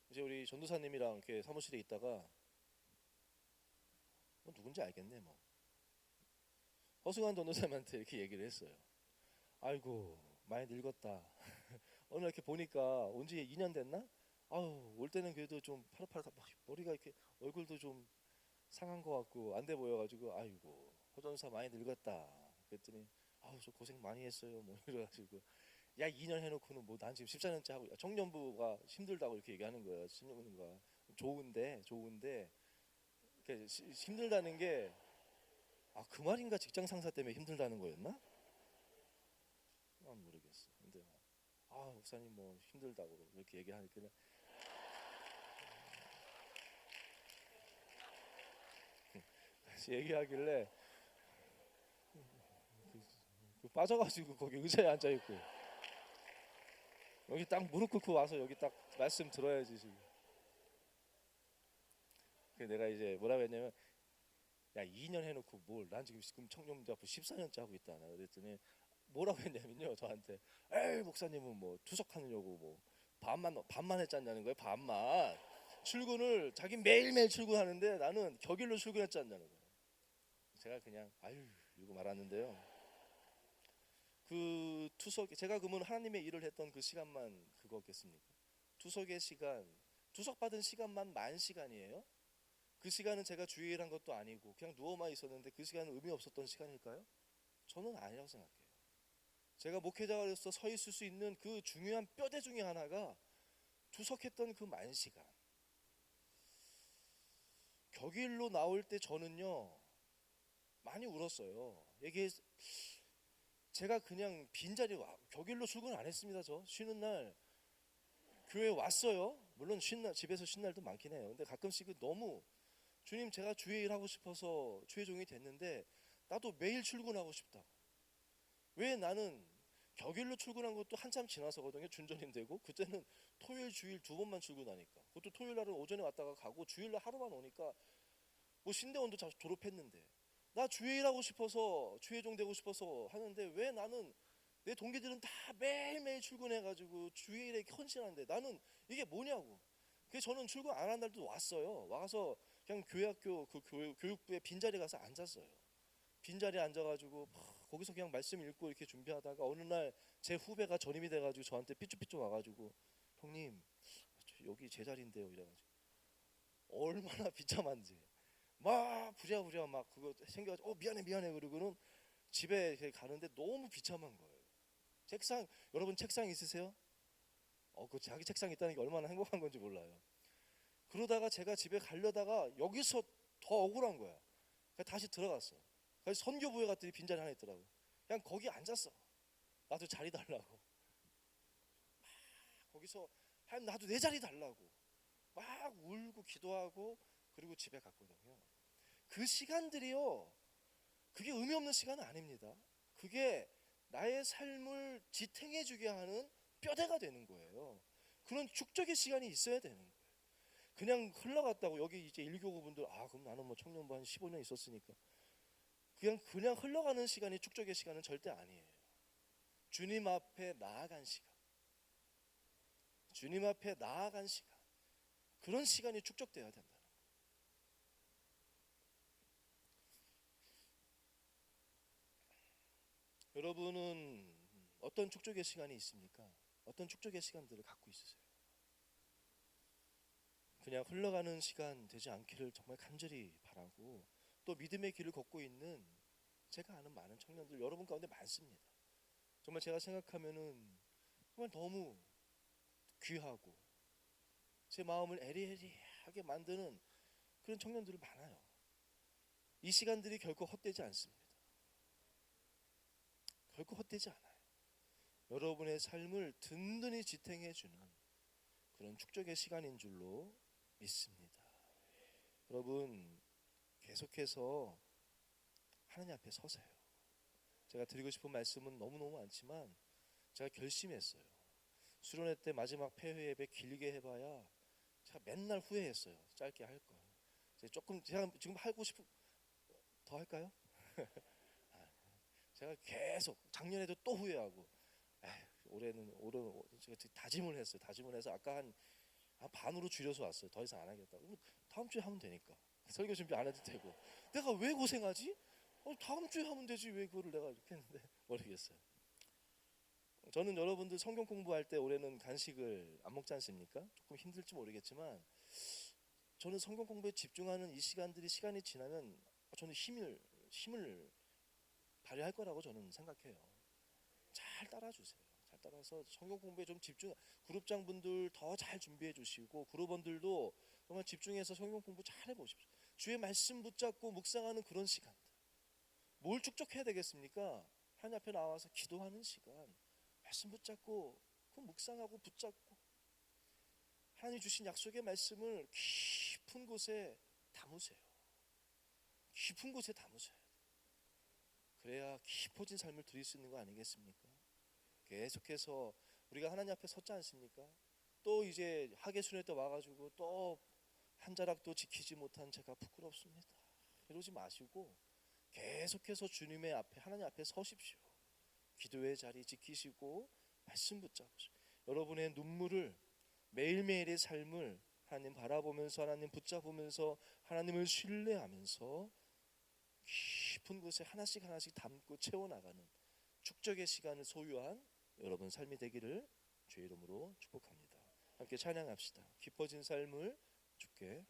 이제 우리 전도사님이랑 이렇게 사무실에 있다가, 뭐 누군지 알겠네, 뭐 허승환 전도사님한테 이렇게 얘기를 했어요. 아이고 많이 늙었다. 오늘 이렇게 보니까 온 지 2년 됐나? 아유, 올 때는 그래도 좀 파릇파릇, 머리가 이렇게 얼굴도 좀 상한 것 같고 안 돼 보여가지고, 아이고 허 전사 많이 늙었다. 그랬더니 아우 저 고생 많이 했어요. 뭐 이래가지고, 야 2년 해놓고는 뭐 난 지금 14년째 하고, 청년부가 힘들다고 이렇게 얘기하는 거예요. 청년부가 좋은데 이렇게 힘들다는 게, 그 말인가? 직장 상사 때문에 힘들다는 거였나? 난 모르겠어. 근데 목사님 뭐 힘들다고 이렇게 얘기하니까, 다시 얘기하길래 빠져가지고 거기 의자에 앉아 있고, 여기 딱 무릎 꿇고 와서 여기 딱 말씀 들어야지 지금. 내가 이제 뭐라고 했냐면, 야 2년 해놓고 뭘, 난 지금 청년부 앞으로 14년째 하고 있다. 그랬더니 뭐라고 했냐면요, 저한테, 에이 목사님은 뭐 투석하려고 뭐 반만 했잖냐는 거예요. 반만 출근을, 자기 매일매일 출근하는데 나는 격일로 출근했잖냐는 거예요. 제가 그냥 이러고 말았는데요. 그 투석, 제가 그러면 하나님의 일을 했던 그 시간만 그거겠습니까? 투석의 시간, 투석 받은 시간만 10,000시간이에요. 그 시간은 제가 주일을 한 것도 아니고 그냥 누워만 있었는데, 그 시간은 의미 없었던 시간일까요? 저는 아니라고 생각해요. 제가 목회자로서 서 있을 수 있는 그 중요한 뼈대 중에 하나가 투석했던 그 10,000시간. 격일로 나올 때 저는요 많이 울었어요. 이게 제가 그냥 빈자리 격일로 출근 안 했습니다. 저 쉬는 날 교회 왔어요. 물론 집에서 쉰 날도 많긴 해요. 근데 가끔씩은 너무, 주님 제가 주의 일 하고 싶어서 주의 종이 됐는데 나도 매일 출근하고 싶다. 왜 나는 격일로 출근한 것도 한참 지나서거든요. 준전임 되고, 그때는 토요일 주일 2번만 출근하니까, 그것도 토요일 날은 오전에 왔다가 가고 주일 날 하루만 오니까, 뭐 신대원도 졸업했는데 나 주의 일 하고 싶어서 주의 종 되고 싶어서 하는데, 왜 나는, 내 동기들은 다 매일매일 출근해가지고 주의 일에 헌신하는데 나는 이게 뭐냐고. 그래서 저는 출근 안 한 날도 왔어요. 와서 그냥 교회학교 그 교육부에 빈자리 가서 앉았어요. 빈자리에 앉아가지고 거기서 그냥 말씀 읽고 이렇게 준비하다가, 어느 날 제 후배가 전임이 돼가지고 저한테 삐쭉삐쭉 와가지고, 형님 여기 제 자리인데요 이래가지고, 얼마나 비참한지 막 부랴부랴 막 그거 생겨가지고 미안해 그러고는 집에 가는데 너무 비참한 거예요. 책상, 여러분 책상 있으세요? 그 자기 책상 있다는 게 얼마나 행복한 건지 몰라요. 그러다가 제가 집에 가려다가 여기서 더 억울한 거야. 그래서 다시 들어갔어. 그래서 선교부에 갔더니 빈자리 하나 있더라고. 그냥 거기 앉았어. 나도 자리 달라고. 거기서 나도 내 자리 달라고 막 울고 기도하고 그리고 집에 갔거든요. 그 시간들이요, 그게 의미 없는 시간은 아닙니다. 그게 나의 삶을 지탱해 주게 하는 뼈대가 되는 거예요. 그런 축적의 시간이 있어야 되는 거예요. 그냥 흘러갔다고 여기 이제 일교구분들 그럼 나는 뭐 청년부 한 15년 있었으니까 그냥 흘러가는 시간이 축적의 시간은 절대 아니에요. 주님 앞에 나아간 시간, 주님 앞에 나아간 시간, 그런 시간이 축적되어야 된다는 거예요. 여러분은 어떤 축적의 시간이 있습니까? 어떤 축적의 시간들을 갖고 있으세요? 그냥 흘러가는 시간 되지 않기를 정말 간절히 바라고, 또 믿음의 길을 걷고 있는 제가 아는 많은 청년들 여러분 가운데 많습니다. 정말 제가 생각하면은 정말 너무 귀하고 제 마음을 애리애리하게 만드는 그런 청년들이 많아요. 이 시간들이 결코 헛되지 않습니다. 결코 헛되지 않아요. 여러분의 삶을 든든히 지탱해주는 그런 축적의 시간인 줄로 믿습니다. 여러분 계속해서 하나님 앞에 서세요. 제가 드리고 싶은 말씀은 너무너무 많지만 제가 결심했어요. 수련회 때 마지막 폐회 예배 길게 해봐야 제가 맨날 후회했어요. 짧게 할 걸. 조금 제가 지금 하고 싶은 더 할까요? 제가 계속 작년에도 또 후회하고 올해는 제가 다짐을 했어요. 다짐을 해서 아까 한 반으로 줄여서 왔어요. 더 이상 안 하겠다고. 다음 주에 하면 되니까 설교 준비 안 해도 되고 내가 왜 고생하지? 다음 주에 하면 되지 왜 그거를 내가 이렇게 했는데 모르겠어요. 저는 여러분들 성경 공부할 때 올해는 간식을 안 먹지 않습니까? 조금 힘들지 모르겠지만 저는 성경 공부에 집중하는 이 시간이 지나면 저는 힘을 발휘할 거라고 저는 생각해요. 잘 따라주세요. 잘 따라서 성경 공부에 좀 집중. 그룹장분들 더 잘 준비해 주시고 그룹원들도 정말 집중해서 성경 공부 잘 해보십시오. 주의 말씀 붙잡고 묵상하는 그런 시간들. 뭘 축적해야 되겠습니까? 하나님 앞에 나와서 기도하는 시간, 말씀 붙잡고 그 묵상하고 붙잡고 하나님 주신 약속의 말씀을 깊은 곳에 담으세요. 깊은 곳에 담으세요. 그래야 깊어진 삶을 드릴 수 있는 거 아니겠습니까? 계속해서 우리가 하나님 앞에 섰지 않습니까? 또 이제 하계순회 때 와가지고 또 한 자락도 지키지 못한 제가 부끄럽습니다. 이러지 마시고 계속해서 주님의 앞에 하나님 앞에 서십시오. 기도의 자리 지키시고 말씀 붙잡으시고 여러분의 눈물을 매일매일의 삶을 하나님 바라보면서 하나님 붙잡으면서 하나님을 신뢰하면서 깊은 곳에 하나씩 담고 채워나가는 축적의 시간을 소유한 여러분 삶이 되기를 주의 이름으로 축복합니다. 함께 찬양합시다. 깊어진 삶을 주께.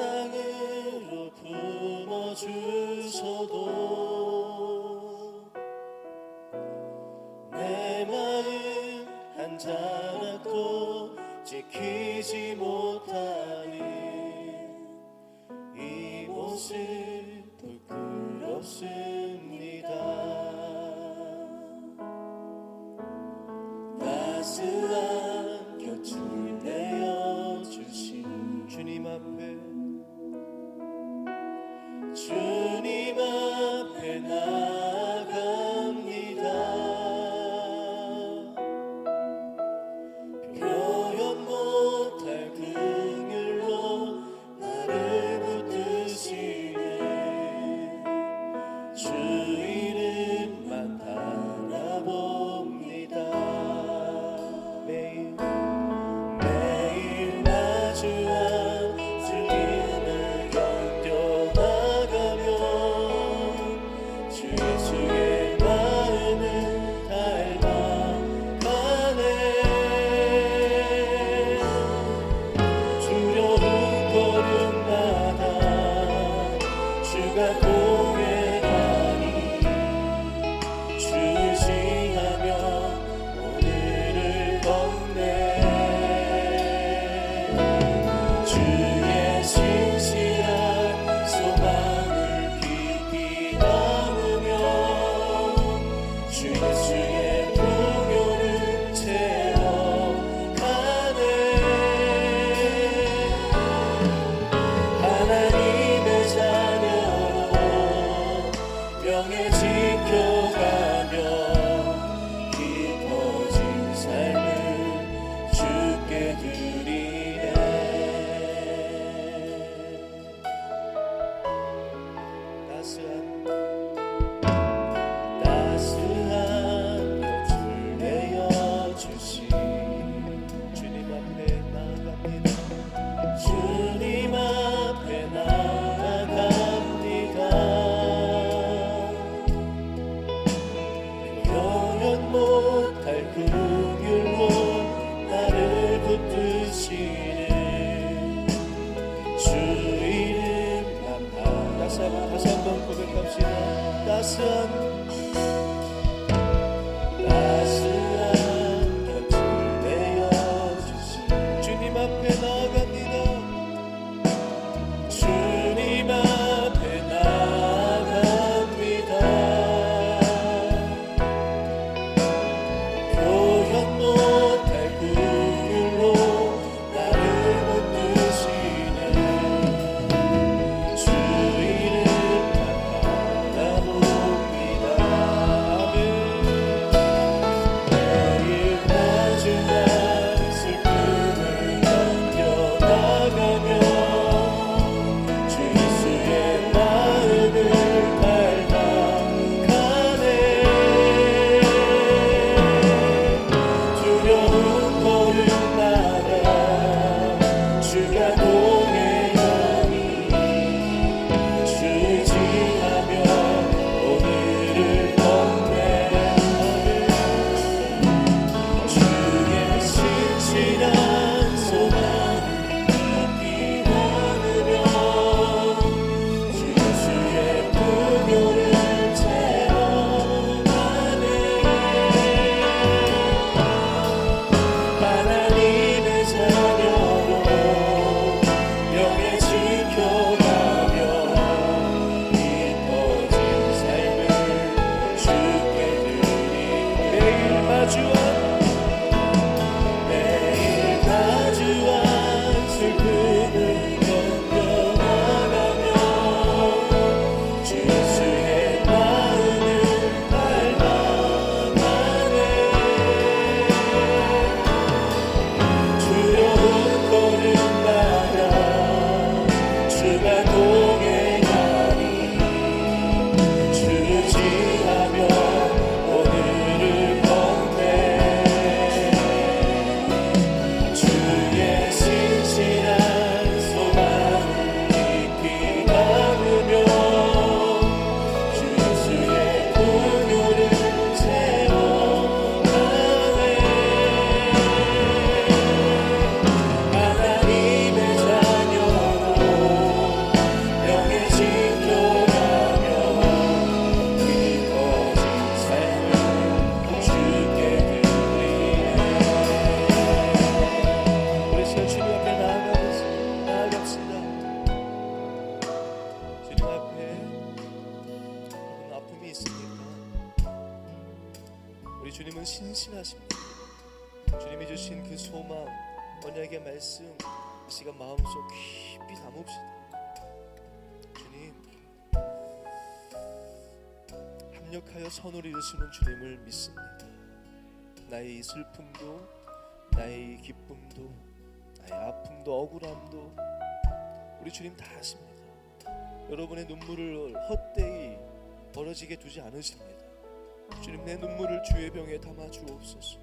사랑으로 품어주셔도 내 마음 한 자락도 지키지 못하니 이 모습 부끄럽습니다. 따스한 곁을 내어주신 주님 앞에 나아갑니다. 표현 못할 긍휼로 나를 붙드시네. 건네 주의 신실한 소망을 깊이 담으며 주 예수의 풍요를 채워가네 하나님의 자녀로 명예 지켜가며 깊어진 삶을 주께 드리네 따스한 곁을 내어주시 주님 앞에 나아갑니다 주님 앞에 나아갑니다 표현 못할 긍휼로 나를 붙드시는 주 이름만 다시 한번 고백합시다 따스한 곁을 내어주시 주님 앞에 나아갑니다 주님 앞에 나아갑니다 표현 못할 긍휼로 나를 붙드시네 주 이름만 바라봅니다 아멘 매일 마주한 슬픔을 견뎌나가며 주 예수의 마음을 닮아가네 두려운 걸음마다 주가 동행하니 주의지하며 오늘을 건네 주의 신실한 소망을 깊이 나누며 주 예수의 풍요를 채워가네 하나님의 자녀로 명예 지켜가며 깊어진 삶을 주께 드리네 매일 마주한 슬픔을 견뎌나가며 주 예수의 마음을 닮아가네 두려운 걸음마다 주가 동행하니 주지하며 오늘을 건네 주의 신실한 소망을 깊이 담으며 주 예수의 풍요를 채워가네 하나님의 자녀로 명예 지켜가며 깊어진 삶을 주께 드리네 우리 시간 주님 앞에 나아갑시다 주님 앞에 여러분 아픔이 있습니까? 우리 주님은 신실하십니다 주님이 주신 그 소망 언약의 말씀 이 시간 마음속 깊이 담읍시다 주님 합력하여 선을 이루시는 주님을 믿습니다 나의 이 슬픔도 나의 이 기쁨도 나의 아픔도 억울함도 우리 주님 다 아십니다 여러분의 눈물을 헛되이 벌어지게 두지 않으십니다 주님 내 눈물을 주의 병에 담아 주옵소서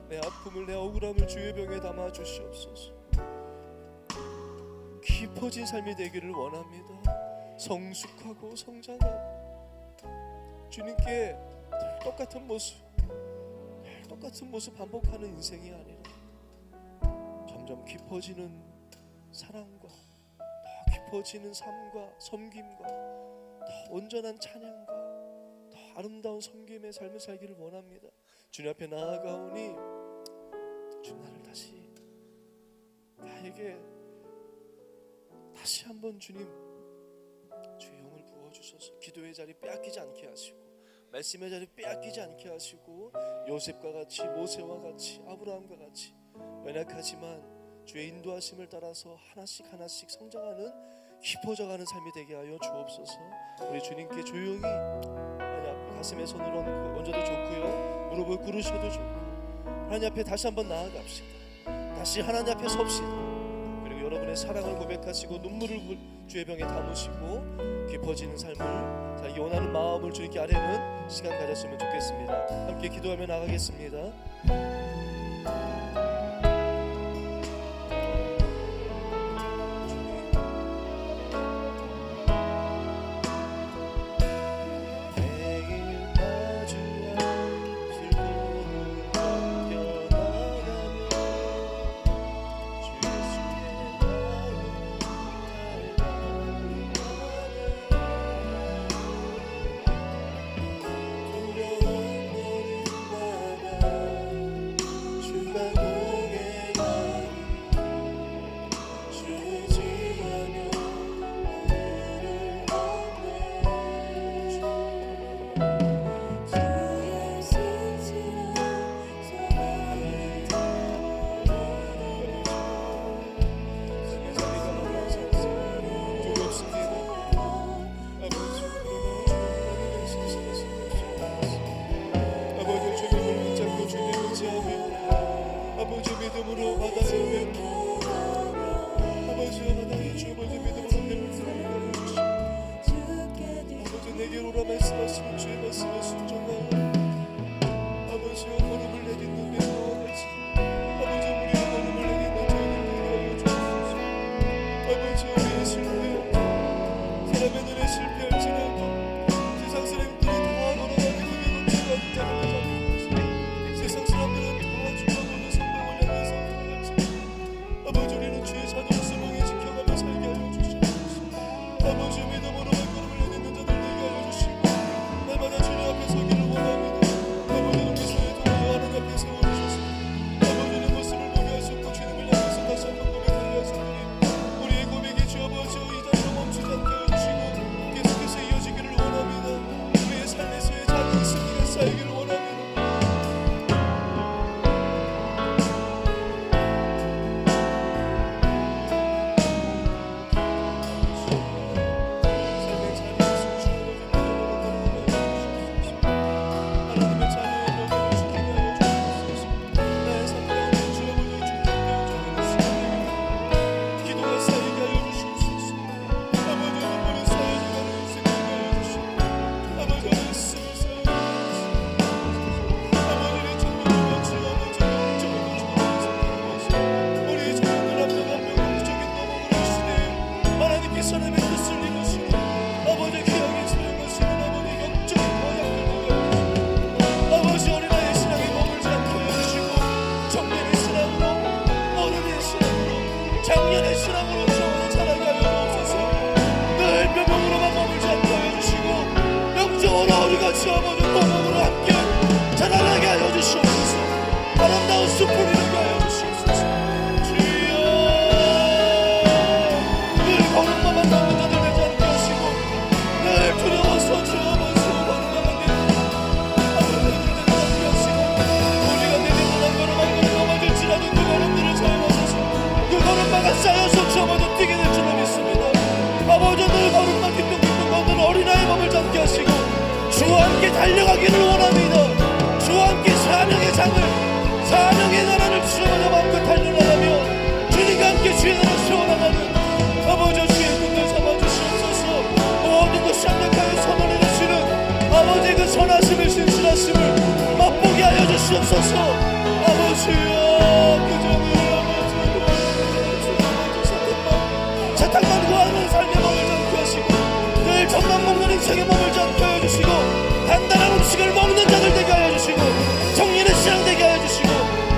내 아픔을 내 억울함을 주의 병에 담아 주시옵소서 깊어진 삶이 되기를 원합니다 성숙하고 성장한 주님께 늘 똑같은 모습 반복하는 인생이 아니라 점점 깊어지는 사랑과 더 깊어지는 삶과 섬김과 더 온전한 찬양과 더 아름다운 섬김의 삶을 살기를 원합니다. 주님 앞에 나아가오니 나에게 다시 한번 주님 주의 영을 부어주셔서 기도의 자리 빼앗기지 않게 하시고 말씀의 자리 빼앗기지 않게 하시고 요셉과 같이 모세와 같이 아브라함과 같이 연약하지만 주의 인도하심을 따라서 하나씩 하나씩 성장하는 깊어져가는 삶이 되게 하여 주옵소서. 우리 주님께 조용히 하나님 앞에 가슴에 손을 얹어도 좋고요, 무릎을 꿇으셔도 좋고 하나님 앞에 다시 한번 나아갑시다. 다시 하나님 앞에 섭시다. 그리고 여러분의 사랑을 고백하시고 눈물을 주의 병에 담으시고 깊어지는 삶을 자기 원하는 마음을 주님께 아뢰는 시간 가졌으면 좋겠습니다. 함께 기도하며 나가겠습니다. 말씀하시는 주의 말씀에 순종하여 아버지와 걸음을 내딛는 내와 같이 아버지 우리가 걸음을 내딛는 저희들 되게 하여 주옵소서. 아버지 우리의 실패 사람의 눈에 실패할지라도 세상 사람들이 다 걸어가는 그게 넘쳐가는 자를 잡고 세상 사람들은 다 죽어가는 성공을 향해서 걸어가지 아버지 우리는 주의 자녀로서 명예 지켜가며 살게 하여 주시옵소서. 아버지 믿음으로 걸음을 내딛는 자들 되게 하여 주시고 날마다 주님 앞에 서기를 원합니다. 아버지 우리 손에 동하여 하나님 앞에 세워주셨습니다. 아버지는 모습을 보게 하셨고 주님을 향해서 다시 한번 고백하게 하셨으니 우리의 고백이 주 아버지 이 자리로 멈추지 않게 하여 주시고 계속해서 이어지기를 원합니다. 우리의 삶에서의 작은 승리가 쌓이기를 원합니다. 작년의 신앙으로 주어서 자라게 하여 주옵소서. 늘 뼈병으로만 머물지 않게 하여 주시고 영적으로 우리가 주 아버지 몸으로 함께 자라나게 하여 주시옵소서. 아름다운 숲을 이루게 하여 주시옵소서. 주여 늘 걸음마만 남은 자들 되지 않게 하시고 늘 두려워서 주 아버지 걸음마만 내는 아버지 되지 않게 하시고 우리가 내딛는 한 걸음 한 걸음 넘어질지라도 그 걸음들을 사용하소서. 그 걸음마가 쌓여서 주 아버지 뛰게 될 줄을 믿습니다. 아버지 늘 걸음마 기쁨기쁨 걷는 어린아이 몸을 잡게 하시고 주와 함께 달려가기를 원합니다. 주와 함께 사명의 장을 사명의 나라를 주어져 마음껏 달려나가며 주님과 함께 주의 나라 세워나가는 아버지 주의 꿈을 잡아주시옵소서. 모든 것이 합력하여 선을 이루시는 아버지 그 선하심을 신실하심을 맛보게 하여 주시옵소서. 아버지여 그 전에 사탄만 구하는 삶의 몸을 잡게 하시고 늘 정만 먹는 인생의 몸을 잡게 하여 주시고 단단한 음식을 먹는 자들 되게 하여 주시고 정리는 신앙 되게 하여 주시고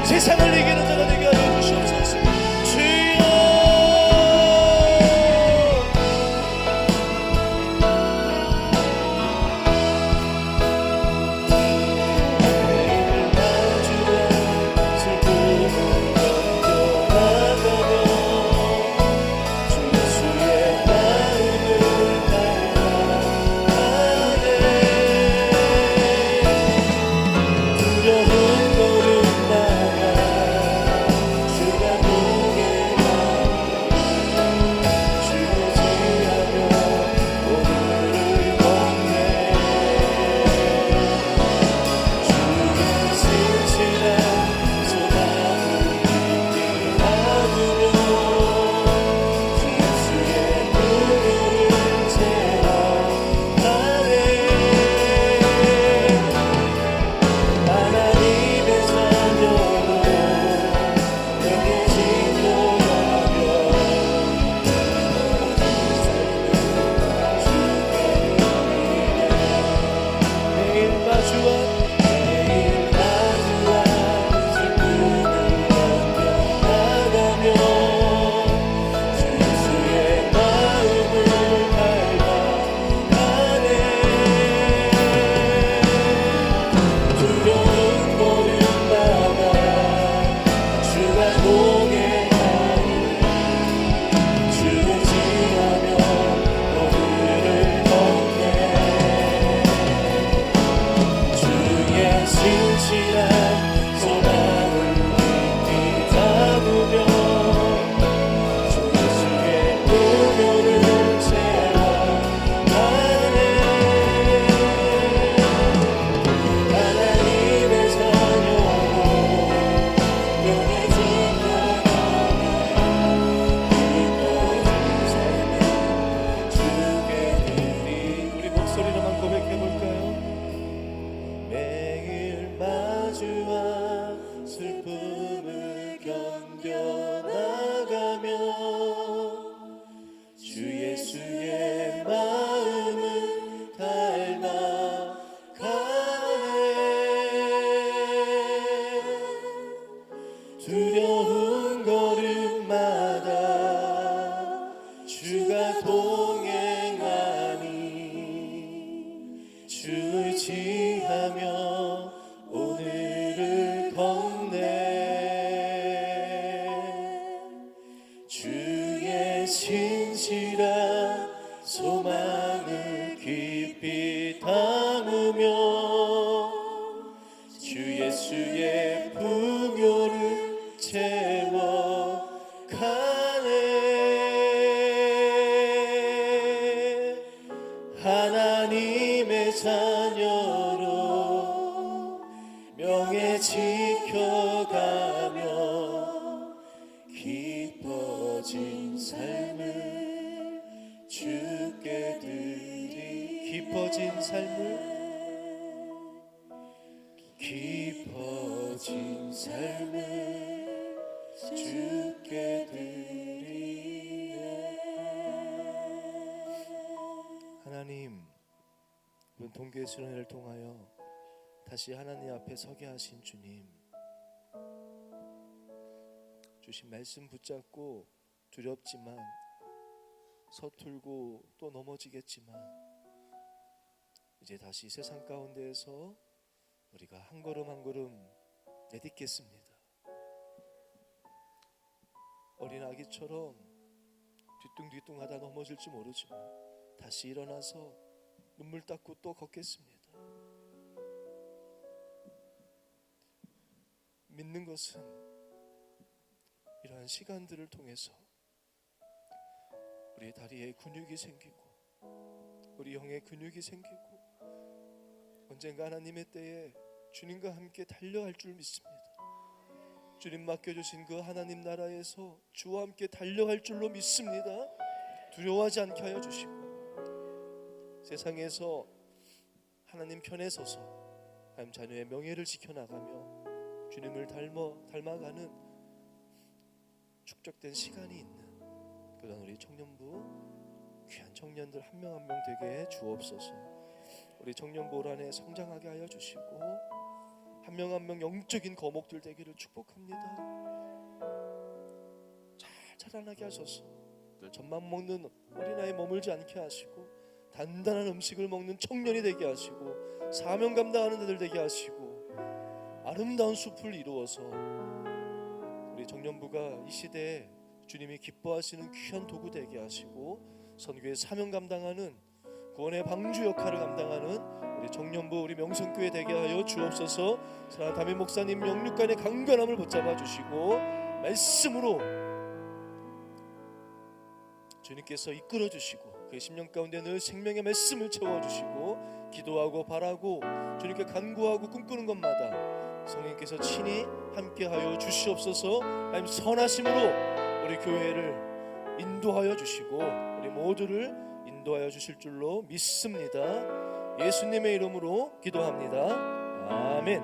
세상을 이기는 자가 되게 하여 주시옵소서. 주여 슬픔을 넘겨나가며 두려운 걸음마다 주가 동행하니 주를 의지하며 오늘을 걷네. 주의 진실한 소망을 깊이 담으며 주 예수의 풍요를 채워가네. 하나님의 자녀로 명예 지켜가며 기뻐진 삶을 주께 드리. 기뻐진 삶을 깊어진 삶을 주께 드리네. 하나님, 이번 동교의 수련회를 통하여 다시 하나님 앞에 서게 하신 주님, 주신 말씀 붙잡고 두렵지만 서툴고 또 넘어지겠지만 이제 다시 세상 가운데에서 우리가 한 걸음 한 걸음 내딛겠습니다. 어린 아기처럼 뒤뚱뒤뚱하다 넘어질지 모르지만 다시 일어나서 눈물 닦고 또 걷겠습니다. 믿는 것은 이러한 시간들을 통해서 우리 다리에 근육이 생기고 우리 영에 근육이 생기고 언젠가 하나님의 때에 주님과 함께 달려갈 줄 믿습니다. 주님 맡겨주신 그 하나님 나라에서 주와 함께 달려갈 줄로 믿습니다. 두려워하지 않게 하여 주시고 세상에서 하나님 편에 서서 하나님 자녀의 명예를 지켜나가며 주님을 닮아가는 축적된 시간이 있는 그런 우리 청년부 귀한 청년들 한 명 한 명 되게 해 주옵소서. 우리 청년부 올 한해 성장하게 하여 주시고 한 명 한 명 영적인 거목들 되기를 축복합니다. 잘 자라나게 하소서. 젖만 먹는 어린아이 머물지 않게 하시고 단단한 음식을 먹는 청년이 되게 하시고 사명 감당하는 자들 되게 하시고 아름다운 숲을 이루어서 우리 청년부가 이 시대에 주님이 기뻐하시는 귀한 도구 되게 하시고 선교의 사명 감당하는 구원의 방주 역할을 감당하는 우리 청년부 우리 명성교회 되게 하여 주옵소서. 사랑하는 담임 목사님 영육간의 강건함을 붙잡아 주시고 말씀으로 주님께서 이끌어 주시고 그 10년 가운데 늘 생명의 말씀을 채워주시고 기도하고 바라고 주님께 간구하고 꿈꾸는 것마다 성령께서 친히 함께하여 주시옵소서. 하나님 선하심으로 우리 교회를 인도하여 주시고 우리 모두를 인도하여 주실 줄로 믿습니다. 예수님의 이름으로 기도합니다. 아멘.